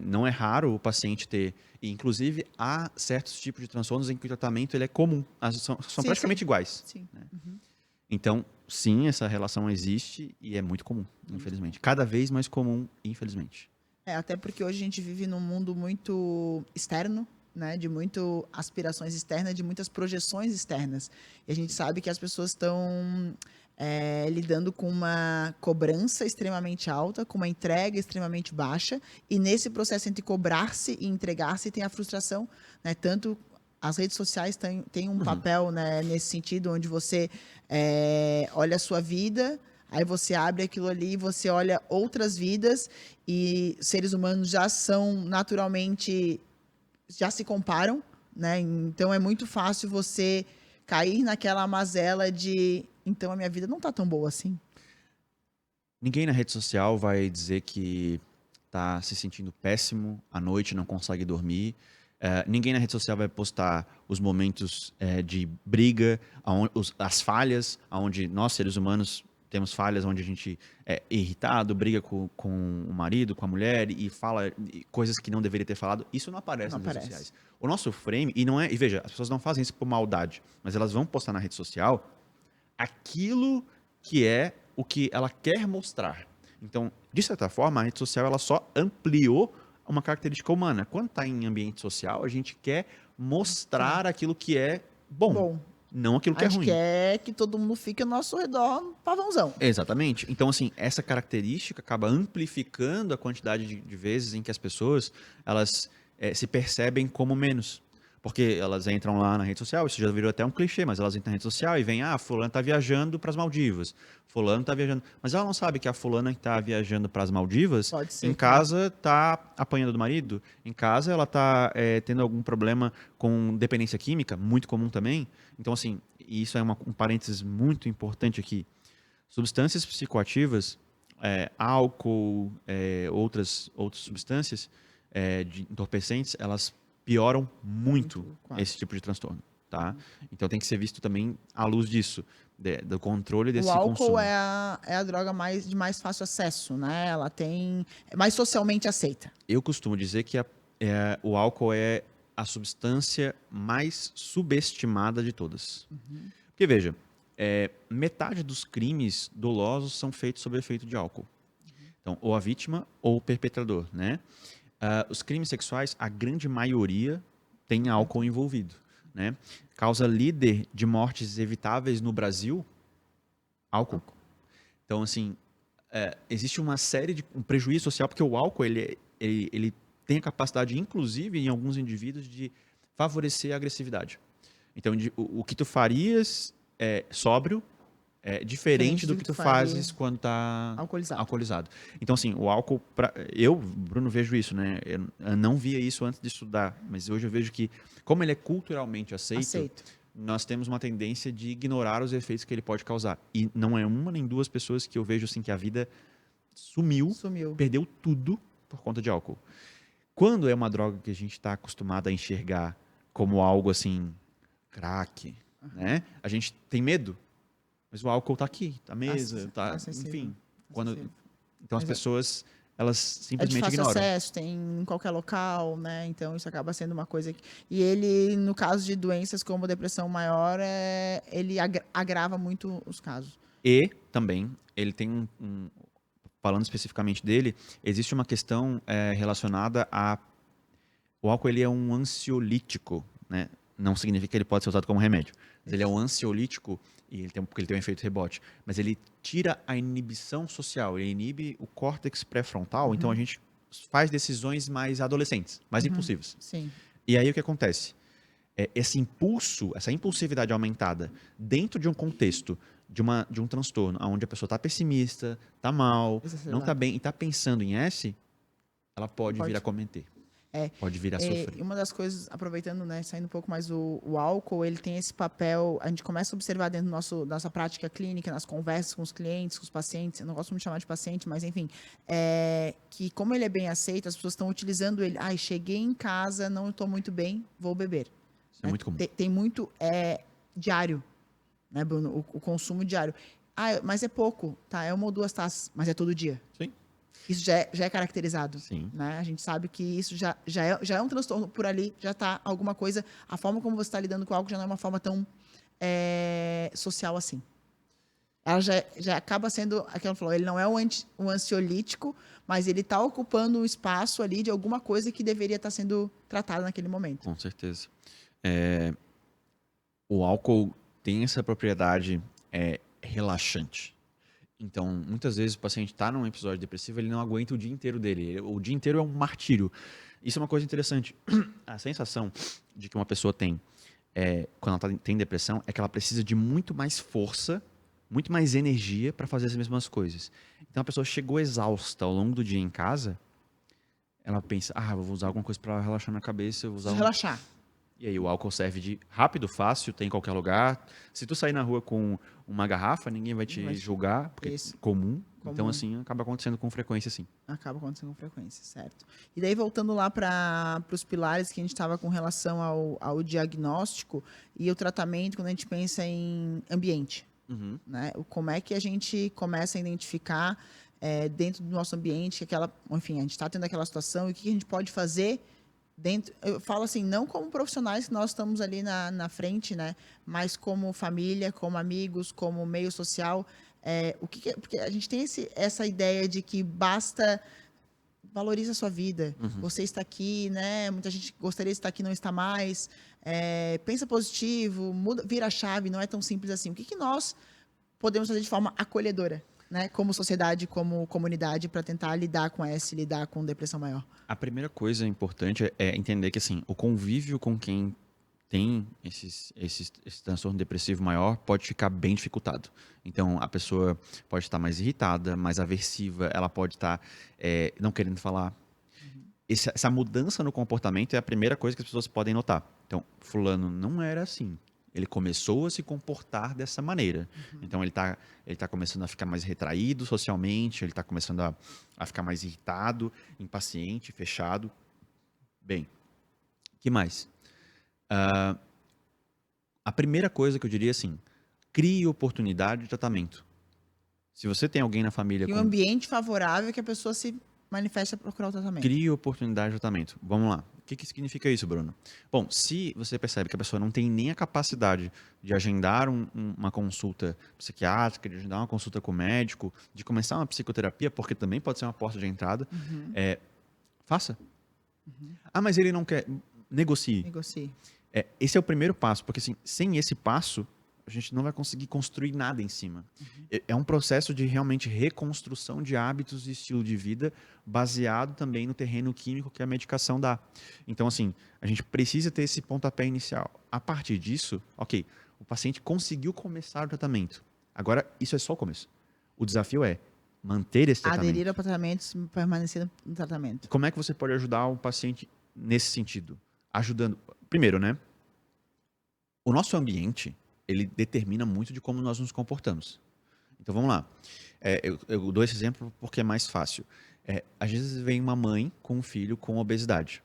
Não é raro o paciente ter, e inclusive há certos tipos de transtornos em que o tratamento ele é comum, são praticamente iguais. Sim. Né? Então, sim, essa relação existe e é muito comum, infelizmente. Cada vez mais comum, infelizmente. Até porque hoje a gente vive num mundo muito externo, né, de muito aspirações externas, de muitas projeções externas. E a gente sabe que as pessoas estão lidando com uma cobrança extremamente alta, com uma entrega extremamente baixa, e nesse processo entre cobrar-se e entregar-se tem a frustração, né, tanto as redes sociais têm um papel, né, nesse sentido, onde você olha a sua vida, aí você abre aquilo ali, você olha outras vidas, e seres humanos já são naturalmente, já se comparam, né? Então é muito fácil você cair naquela mazela de, então a minha vida não está tão boa assim. Ninguém na rede social vai dizer que está se sentindo péssimo à noite, não consegue dormir. Ninguém na rede social vai postar os momentos de briga, as falhas, onde nós, seres humanos, temos falhas, onde a gente é irritado, briga com o marido, com a mulher e fala coisas que não deveria ter falado. Isso não aparece nas redes sociais. O nosso frame, e veja, as pessoas não fazem isso por maldade, mas elas vão postar na rede social aquilo que é o que ela quer mostrar. Então, de certa forma, a rede social ela só ampliou uma característica humana. Quando está em ambiente social, a gente quer mostrar aquilo que é bom. Não aquilo que é ruim. A gente quer que todo mundo fique ao nosso redor no pavãozão. Exatamente. Então, assim, essa característica acaba amplificando a quantidade de vezes em que as pessoas elas se percebem como menos. Porque elas entram lá na rede social, isso já virou até um clichê, mas elas entram na rede social e vêm, fulano está viajando para as Maldivas, fulano está viajando. Mas ela não sabe que a fulana que está viajando para as Maldivas, em casa está apanhando do marido, em casa ela está tendo algum problema com dependência química, muito comum também. Então, assim, isso é um parênteses muito importante aqui. Substâncias psicoativas, álcool, outras substâncias de entorpecentes, elas pioram muito esse tipo de transtorno, tá? Então tem que ser visto também à luz disso, do controle desse consumo. O álcool é a droga de mais fácil acesso, né? Ela é mais socialmente aceita. Eu costumo dizer que o álcool é a substância mais subestimada de todas. Porque, veja, metade dos crimes dolosos são feitos sob efeito de álcool. Então, ou a vítima ou o perpetrador, né? Os crimes sexuais, a grande maioria tem álcool envolvido. né? Causa líder de mortes evitáveis no Brasil, álcool. Então, assim, existe uma série de um prejuízo social, porque o álcool ele tem a capacidade, inclusive, em alguns indivíduos, de favorecer a agressividade. Então, o que tu farias sóbrio é diferente do que tu fazes quando tá alcoolizado. Então, assim, o álcool... Eu, Bruno, vejo isso, né? Eu não via isso antes de estudar, mas hoje eu vejo que, como ele é culturalmente aceito. Nós temos uma tendência de ignorar os efeitos que ele pode causar. E não é uma nem duas pessoas que eu vejo assim que a vida sumiu. Perdeu tudo por conta de álcool. Quando é uma droga que a gente está acostumado a enxergar como algo assim, crack, né? A gente tem medo, mas o álcool está aqui, tá à mesa, enfim. Então as pessoas, elas simplesmente é de fácil ignoram. acesso, tem em qualquer local, né? Então isso acaba sendo uma coisa e ele, no caso de doenças como depressão maior, ele agrava muito os casos. E também ele tem falando especificamente dele, existe uma questão relacionada a o álcool. Ele é um ansiolítico, né? Não significa que ele pode ser usado como remédio, mas ele é um ansiolítico e porque ele tem um efeito rebote. Mas ele tira a inibição social, ele inibe o córtex pré-frontal, então a gente faz decisões mais adolescentes, mais impulsivas. Sim. E aí o que acontece? Esse impulso, essa impulsividade aumentada dentro de um contexto de um transtorno, onde a pessoa está pessimista, está mal, não está bem e está pensando em S, ela pode vir a cometer. Pode vir a sofrer. E uma das coisas, aproveitando, né, saindo um pouco mais o álcool, ele tem esse papel, a gente começa a observar dentro da nossa prática clínica, nas conversas com os clientes, com os pacientes, eu não gosto muito de chamar de paciente, mas enfim, que como ele é bem aceito, as pessoas estão utilizando ele, cheguei em casa, não estou muito bem, vou beber. Isso é muito comum. Tem muito diário, né, Bruno, o consumo diário. Mas é pouco, tá, é 1 ou 2 taças, mas é todo dia. Sim. Isso já é caracterizado. Sim. Né? A gente sabe que isso já é um transtorno por ali, já está alguma coisa. A forma como você está lidando com algo já não é uma forma tão social assim. Ela já acaba sendo, aquilo que falou, ele não é um ansiolítico, mas ele está ocupando um espaço ali de alguma coisa que deveria estar sendo tratada naquele momento. Com certeza. O álcool tem essa propriedade relaxante. Então, muitas vezes o paciente está num episódio depressivo, ele não aguenta o dia inteiro dele. O dia inteiro é um martírio. Isso é uma coisa interessante. A sensação de que uma pessoa tem quando ela tem depressão é que ela precisa de muito mais força, muito mais energia para fazer as mesmas coisas. Então, a pessoa chegou exausta ao longo do dia em casa, ela pensa, eu vou usar alguma coisa para relaxar minha cabeça. Eu vou usar relaxar. E aí o álcool serve de rápido, fácil, tem em qualquer lugar. Se tu sair na rua com uma garrafa, ninguém vai te julgar, porque é comum. Então, assim, acaba acontecendo com frequência, sim. Acaba acontecendo com frequência, certo. E daí, voltando lá para os pilares que a gente estava com relação ao diagnóstico e o tratamento, quando a gente pensa em ambiente. Né? Como é que a gente começa a identificar dentro do nosso ambiente que enfim, a gente está tendo aquela situação e o que a gente pode fazer dentro. Eu falo assim, não como profissionais que nós estamos ali na frente, né? Mas como família, como amigos, como meio social. Porque a gente tem essa ideia de que basta valoriza a sua vida. Você está aqui, né? Muita gente gostaria de estar aqui, não está mais. Pensa positivo, vira a chave, não é tão simples assim. O que nós podemos fazer de forma acolhedora, né? Como sociedade, como comunidade, para tentar lidar com depressão maior? A primeira coisa importante é entender que assim, o convívio com quem tem esse transtorno depressivo maior pode ficar bem dificultado. Então, a pessoa pode estar mais irritada, mais aversiva, ela pode estar não querendo falar. Essa mudança no comportamento é a primeira coisa que as pessoas podem notar. Então, fulano não era assim. Ele começou a se comportar dessa maneira. Então, ele tá começando a ficar mais retraído socialmente, ele está começando a ficar mais irritado, impaciente, fechado. Bem, o que mais? A primeira coisa que eu diria assim, crie oportunidade de tratamento. Se você tem alguém na família... E um ambiente favorável que a pessoa se manifeste a procurar o tratamento. Crie oportunidade de tratamento. Vamos lá. O que significa isso, Bruno? Bom, se você percebe que a pessoa não tem nem a capacidade de agendar uma consulta psiquiátrica, de agendar uma consulta com o médico, de começar uma psicoterapia, porque também pode ser uma porta de entrada, faça. Mas ele não quer... Negocie. Esse é o primeiro passo, porque assim, sem esse passo, a gente não vai conseguir construir nada em cima. É um processo de realmente reconstrução de hábitos e estilo de vida baseado também no terreno químico que a medicação dá. Então, assim, a gente precisa ter esse pontapé inicial. A partir disso, ok, o paciente conseguiu começar o tratamento. Agora, isso é só o começo. O desafio é manter esse tratamento. Aderir ao tratamento, permanecer no tratamento. Como é que você pode ajudar o paciente nesse sentido? Ajudando. Primeiro, né? O nosso ambiente, ele determina muito de como nós nos comportamos. Então, vamos lá. Eu dou esse exemplo porque é mais fácil. Às vezes vem uma mãe com um filho com obesidade.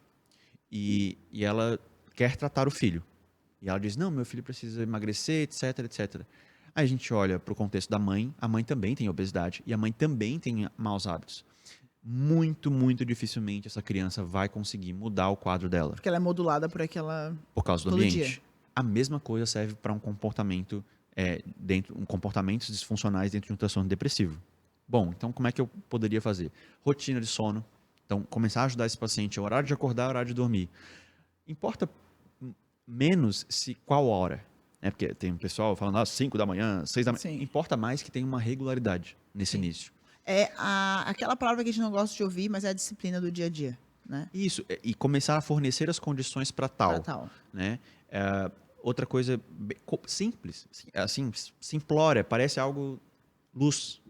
E ela quer tratar o filho. E ela diz, não, meu filho precisa emagrecer, etc, etc. Aí a gente olha para o contexto da mãe, a mãe também tem obesidade e a mãe também tem maus hábitos. Muito, muito dificilmente essa criança vai conseguir mudar o quadro dela. Porque ela é modulada por aquela... Por causa do todo ambiente. dia. A mesma coisa serve para um comportamento comportamentos disfuncionais dentro de um transtorno depressivo. Bom, então como é que eu poderia fazer? Rotina de sono. Então, começar a ajudar esse paciente, horário de acordar, horário de dormir. Importa menos qual hora. Né? Porque tem pessoal falando, 5 da manhã, 6 da manhã. Sim. Importa mais que tenha uma regularidade nesse início. Aquela palavra que a gente não gosta de ouvir, mas é a disciplina do dia a dia. Né? Isso, e começar a fornecer as condições para tal. Pra tal. Né? Outra coisa simples, assim, simplória, parece algo luz.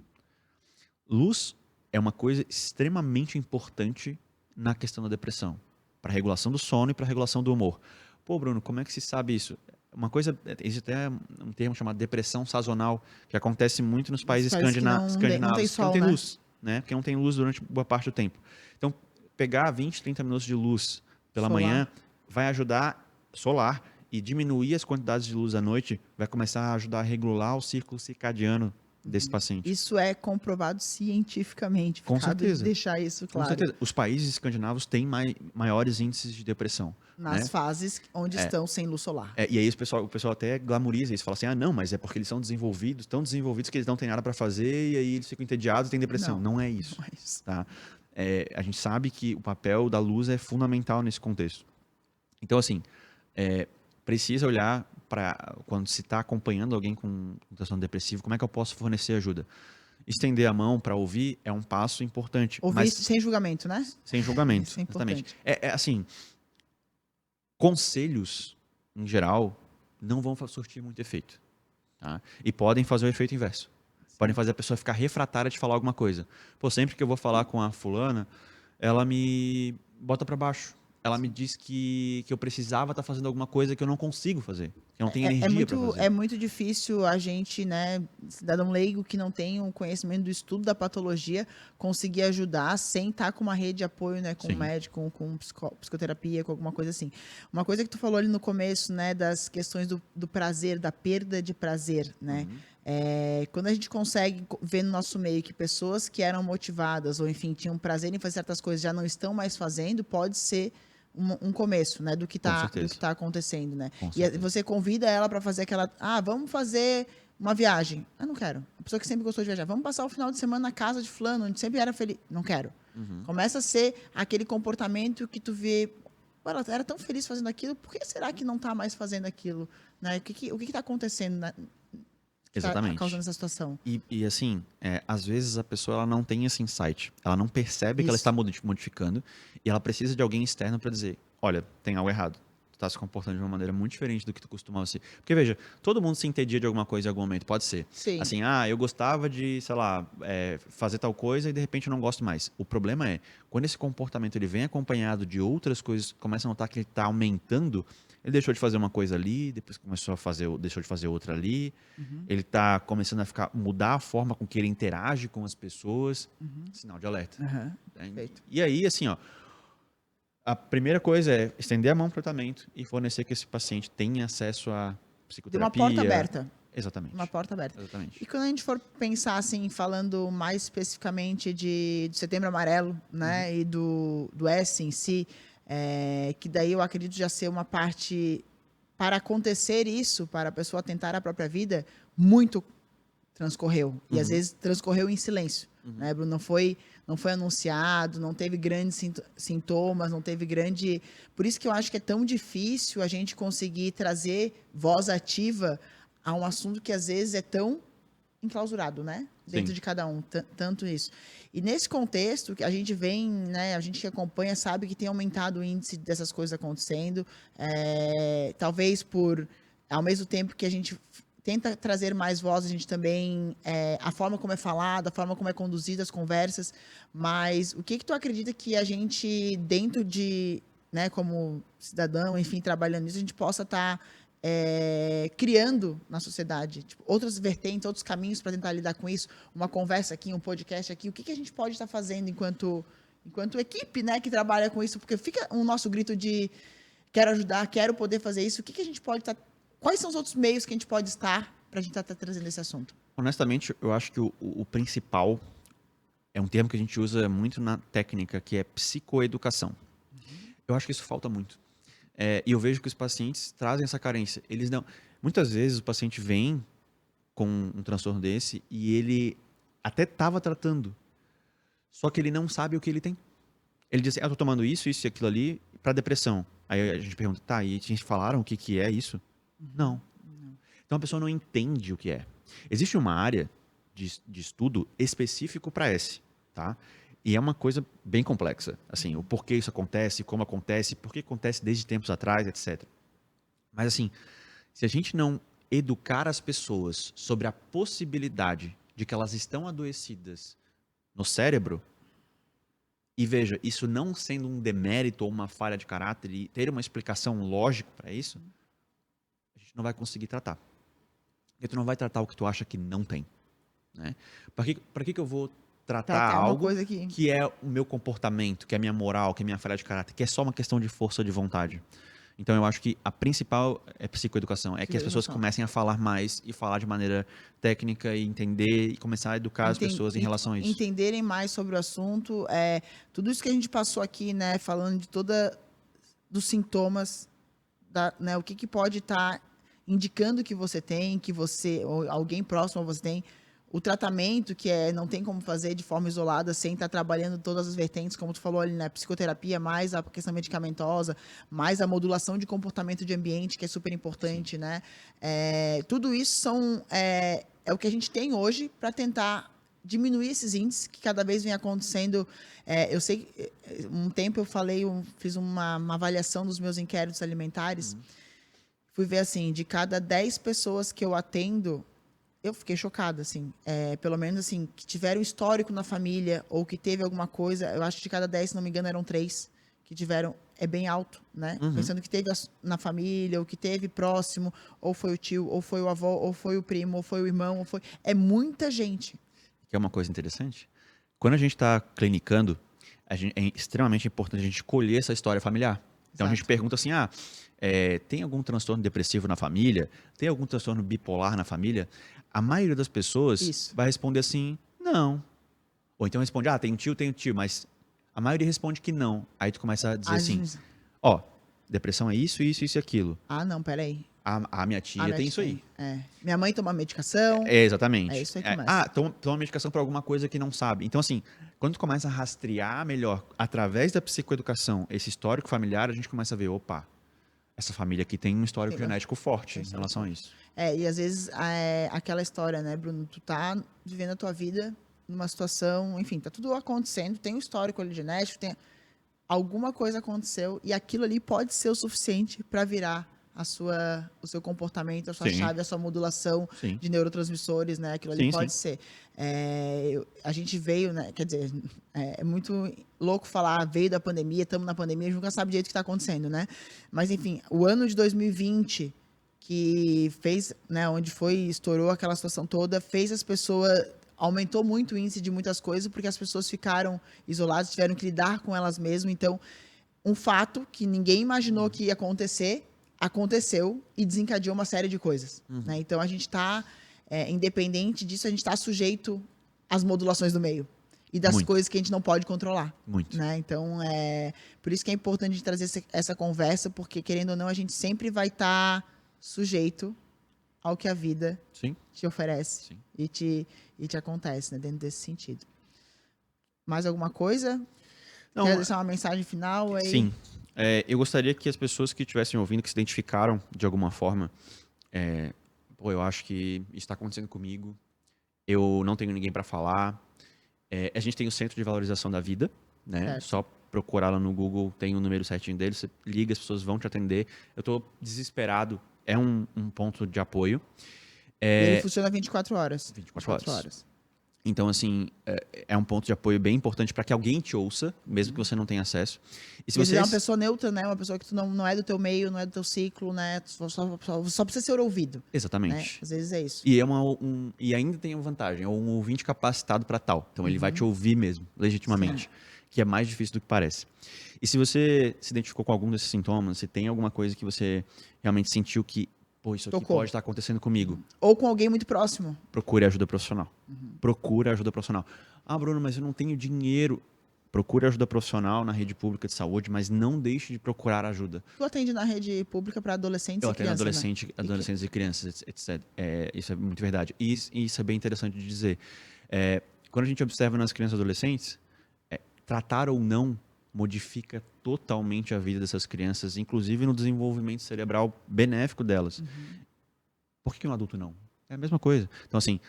Luz é uma coisa extremamente importante na questão da depressão, para regulação do sono e para regulação do humor. Pô, Bruno, como é que se sabe isso? Uma coisa, existe até um termo chamado depressão sazonal, que acontece muito nos países escandinavos, não tem porque sol, não tem né? luz, né? Porque não tem luz durante boa parte do tempo. Então, pegar 20, 30 minutos de luz pela Solar. manhã vai ajudar solar e diminuir as quantidades de luz à noite, vai começar a ajudar a regular o círculo circadiano desse paciente. Isso é comprovado cientificamente. Com Cabe certeza. deixar isso Com claro. certeza. Os países escandinavos têm maiores índices de depressão. Nas né? fases onde estão sem luz solar. E aí o pessoal até glamoriza isso, fala assim, não, mas é porque eles são desenvolvidos, tão desenvolvidos que eles não têm nada para fazer e aí eles ficam entediados e têm depressão. Não é isso. Não é isso. Tá? A gente sabe que o papel da luz é fundamental nesse contexto. Então, assim, precisa olhar para quando se está acompanhando alguém com transtorno depressivo, como é que eu posso fornecer ajuda? Estender a mão para ouvir é um passo importante. Ouvir mas sem julgamento, né? sem julgamento. Isso é exatamente. importante. Assim, conselhos, em geral, não vão surtir muito efeito. Tá? E podem fazer o efeito inverso. Podem fazer a pessoa ficar refratária de falar alguma coisa. Pô, sempre que eu vou falar com a fulana, ela me bota para baixo. Ela me diz que eu precisava estar fazendo alguma coisa que eu não consigo fazer. Que eu não tenho energia para fazer. É muito difícil a gente, né, cidadão leigo que não tem um conhecimento do estudo da patologia, conseguir ajudar sem estar com uma rede de apoio, né, com um médico, com psicoterapia, com alguma coisa assim. Uma coisa que tu falou ali no começo, né, das questões do prazer, da perda de prazer, né? Quando a gente consegue ver no nosso meio que pessoas que eram motivadas ou, enfim, tinham prazer em fazer certas coisas já não estão mais fazendo, pode ser um começo, né, do que tá acontecendo, né? E você convida ela para fazer aquela, vamos fazer uma viagem. Não quero. A pessoa que sempre gostou de viajar, vamos passar o final de semana na casa de fulano, onde sempre era feliz. Não quero. Começa a ser aquele comportamento que tu vê, ela era tão feliz fazendo aquilo, por que será que não está mais fazendo aquilo? Né? O que está acontecendo, né? Exatamente. Tá causando essa situação. E assim, às vezes a pessoa ela não tem esse insight. Ela não percebe que ela está modificando e ela precisa de alguém externo para dizer, olha, tem algo errado. Tu está se comportando de uma maneira muito diferente do que tu costumava ser. Porque, veja, todo mundo se entendia de alguma coisa em algum momento. Pode ser. Sim. Assim, eu gostava de, sei lá, fazer tal coisa e de repente eu não gosto mais. O problema é, quando esse comportamento ele vem acompanhado de outras coisas, começa a notar que ele está aumentando. Ele deixou de fazer uma coisa ali, depois deixou de fazer outra ali. Ele está começando a mudar a forma com que ele interage com as pessoas. Sinal de alerta. Perfeito. E aí, assim, a primeira coisa é estender a mão para o tratamento e fornecer que esse paciente tenha acesso a psicoterapia. De uma porta aberta. Exatamente. Uma porta aberta. Exatamente. E quando a gente for pensar, assim, falando mais especificamente do Setembro Amarelo, né, e do S em si, que daí eu acredito já ser uma parte, para acontecer isso, para a pessoa tentar a própria vida, muito transcorreu. E às vezes transcorreu em silêncio, né, Bruno? Não foi anunciado, não teve grandes sintomas, não teve grande... Por isso que eu acho que é tão difícil a gente conseguir trazer voz ativa a um assunto que às vezes é tão enclausurado, né? Dentro Sim. de cada um, tanto isso. E nesse contexto, que a gente vem, né? A gente que acompanha sabe que tem aumentado o índice dessas coisas acontecendo. Talvez ao mesmo tempo que a gente tenta trazer mais voz, a gente também, a forma como é falado, a forma como é conduzida as conversas, mas o que tu acredita que a gente, dentro de, né, como cidadão, enfim, trabalhando nisso, a gente possa estar criando na sociedade, tipo, outras vertentes, outros caminhos para tentar lidar com isso, uma conversa aqui, um podcast aqui, o que a gente pode estar fazendo enquanto equipe, né, que trabalha com isso, porque fica o nosso grito de quero ajudar, quero poder fazer isso, o que a gente pode estar... Quais são os outros meios que a gente pode estar para a gente estar trazendo esse assunto? Honestamente, eu acho que o principal é um termo que a gente usa muito na técnica, que é psicoeducação. Eu acho que isso falta muito. E eu vejo que os pacientes trazem essa carência. Eles não... Muitas vezes o paciente vem com um transtorno desse e ele até estava tratando, só que ele não sabe o que ele tem. Ele diz assim, eu tô tomando isso e aquilo ali para depressão. Aí a gente pergunta, tá, e te falaram o que é isso? Não. Então a pessoa não entende o que é. Existe uma área de estudo específico para S, tá? E é uma coisa bem complexa, assim, o porquê isso acontece, como acontece, por que acontece desde tempos atrás, etc. Mas assim, se a gente não educar as pessoas sobre a possibilidade de que elas estão adoecidas no cérebro, e veja, isso não sendo um demérito ou uma falha de caráter e ter uma explicação lógica para isso, a gente não vai conseguir tratar. Porque tu não vai tratar o que tu acha que não tem, né? Para que eu vou tratar uma algo coisa que é o meu comportamento, que é a minha moral, que é a minha falha de caráter, que é só uma questão de força de vontade? Então eu acho que a principal é psicoeducação, é que as pessoas comecem a falar mais e falar de maneira técnica e entender e começar a educar as pessoas em relação a isso. Entenderem mais sobre o assunto, tudo isso que a gente passou aqui, né, falando de dos sintomas, né, o que pode estar indicando que você tem, que você ou alguém próximo a você tem, o tratamento que não tem como fazer de forma isolada sem estar trabalhando todas as vertentes, como tu falou ali, né, psicoterapia, mais a questão medicamentosa, mais a modulação de comportamento de ambiente, que é super importante, né? Tudo isso é o que a gente tem hoje para tentar diminuir esses índices que cada vez vem acontecendo. Eu sei que um tempo fiz uma avaliação dos meus inquéritos alimentares, fui ver assim, de cada 10 pessoas que eu atendo, eu fiquei chocada, assim, pelo menos assim, que tiveram histórico na família ou que teve alguma coisa, eu acho que de cada 10, se não me engano, eram 3 que tiveram, é bem alto, né? Pensando que teve na família, ou que teve próximo, ou foi o tio, ou foi o avô, ou foi o primo, ou foi o irmão, é muita gente. Que é uma coisa interessante. Quando a gente está clinicando, é extremamente importante a gente colher essa história familiar. Então a gente pergunta assim, tem algum transtorno depressivo na família? Tem algum transtorno bipolar na família? A maioria das pessoas vai responder assim, não. Ou então responde, tenho tio, mas a maioria responde que não. Aí tu começa a dizer assim, depressão é isso, isso, isso e aquilo. Não, peraí. A minha tia tem isso aí. Minha mãe toma medicação. Exatamente. É isso aí que começa. Toma medicação para alguma coisa que não sabe. Então, assim, quando tu começa a rastrear melhor, através da psicoeducação, esse histórico familiar, a gente começa a ver, opa, essa família aqui tem um histórico genético forte em relação a isso. E às vezes, aquela história, né, Bruno? Tu tá vivendo a tua vida numa situação, enfim, tá tudo acontecendo, tem um histórico ali genético, alguma coisa aconteceu e aquilo ali pode ser o suficiente para virar o seu comportamento, a sua chave, a sua modulação de neurotransmissores, né? Aquilo ali pode ser. A gente veio, né? Quer dizer, é muito louco falar, veio da pandemia, estamos na pandemia, a gente nunca sabe direito o que está acontecendo, né? Mas, enfim, o ano de 2020, que fez, né? Onde estourou aquela situação toda, fez as pessoas... Aumentou muito o índice de muitas coisas, porque as pessoas ficaram isoladas, tiveram que lidar com elas mesmas. Então, um fato que ninguém imaginou que ia acontecer, aconteceu e desencadeou uma série de coisas. Né? Então, a gente está, independente disso, a gente está sujeito às modulações do meio e das coisas que a gente não pode controlar. Né? Então, por isso que é importante a gente trazer essa conversa, porque, querendo ou não, a gente sempre vai estar sujeito ao que a vida Sim. te oferece Sim. e te acontece, né, dentro desse sentido. Mais alguma coisa? Não, Quer deixar uma mensagem final aí? sim. Eu gostaria que as pessoas que estivessem ouvindo, que se identificaram de alguma forma, eu acho que isso está acontecendo comigo, eu não tenho ninguém para falar. A gente tem o Centro de Valorização da Vida, né? Certo. Só procurar lá no Google, tem o número certinho dele, você liga, as pessoas vão te atender. Eu estou desesperado, é um ponto de apoio. E ele funciona 24 horas. 24 horas. Então, assim, é um ponto de apoio bem importante para que alguém te ouça, mesmo que você não tenha acesso. E se Você você é uma pessoa neutra, né? Uma pessoa que tu não é do teu meio, não é do teu ciclo, né? Só precisa ser ouvido. Exatamente. Né? Às vezes é isso. E ainda tem uma vantagem, é um ouvinte capacitado para tal. Então, ele vai te ouvir mesmo, legitimamente. Sim. Que é mais difícil do que parece. E se você se identificou com algum desses sintomas, se tem alguma coisa que você realmente sentiu que, pô, isso aqui Tocou. pode estar acontecendo comigo, Ou com alguém muito próximo. procure ajuda profissional. Procure ajuda profissional. Ah, Bruno, mas eu não tenho dinheiro. Procure ajuda profissional na rede pública de saúde, mas não deixe de procurar ajuda. Tu atende na rede pública para adolescentes Eu e atendo crianças, né? adolescentes e crianças, etc. Isso é muito verdade. E isso é bem interessante de dizer. Quando a gente observa nas crianças e adolescentes, tratar ou não modifica totalmente a vida dessas crianças, inclusive no desenvolvimento cerebral benéfico delas. Por que um adulto não? É a mesma coisa. Então, assim,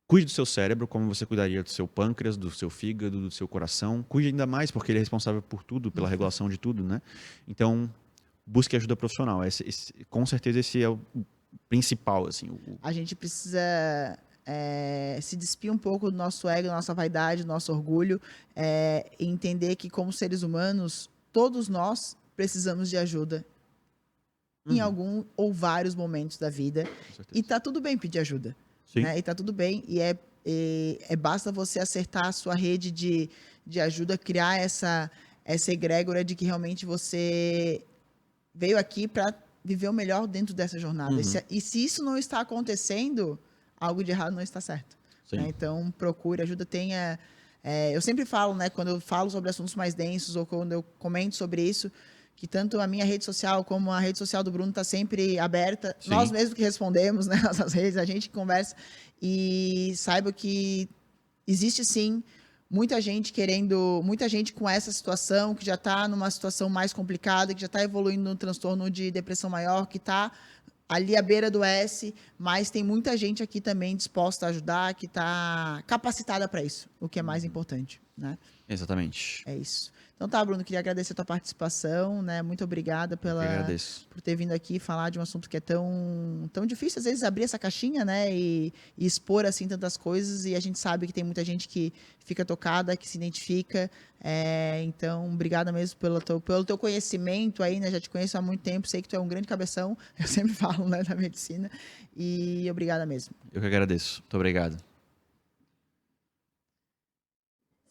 cuide do seu cérebro como você cuidaria do seu pâncreas, do seu fígado, do seu coração. Cuide ainda mais porque ele é responsável por tudo, pela regulação de tudo, né? Então, busque ajuda profissional. Com certeza esse é o principal, assim. A gente precisa se despir um pouco do nosso ego, da nossa vaidade, do nosso orgulho, e entender que, como seres humanos, todos nós precisamos de ajuda em algum ou vários momentos da vida. E tá tudo bem pedir ajuda. Sim. Né? E tá tudo bem. E basta você acertar a sua rede de ajuda, criar essa egrégora de que realmente você veio aqui para viver o melhor dentro dessa jornada. E se isso não está acontecendo, algo de errado não está certo. Né? Então, procure ajuda, eu sempre falo, né, quando eu falo sobre assuntos mais densos ou quando eu comento sobre isso, que tanto a minha rede social como a rede social do Bruno está sempre aberta. Sim. Nós mesmos que respondemos, né, nossas redes, a gente conversa. E saiba que existe sim muita gente com essa situação, que já está numa situação mais complicada, que já está evoluindo no transtorno de depressão maior, que está ali à beira do S, mas tem muita gente aqui também disposta a ajudar, que está capacitada para isso, o que é mais importante, né? Exatamente. É isso. Então tá, Bruno, queria agradecer a tua participação, né? Muito obrigada Eu agradeço. por ter vindo aqui falar de um assunto que é tão difícil, às vezes, abrir essa caixinha, né? E expor, assim, tantas coisas. E a gente sabe que tem muita gente que fica tocada, que se identifica. Então, obrigada mesmo pelo teu conhecimento aí, né? Já te conheço há muito tempo, sei que tu é um grande cabeção, eu sempre falo, né, da medicina. E obrigada mesmo. Eu que agradeço. Muito obrigado.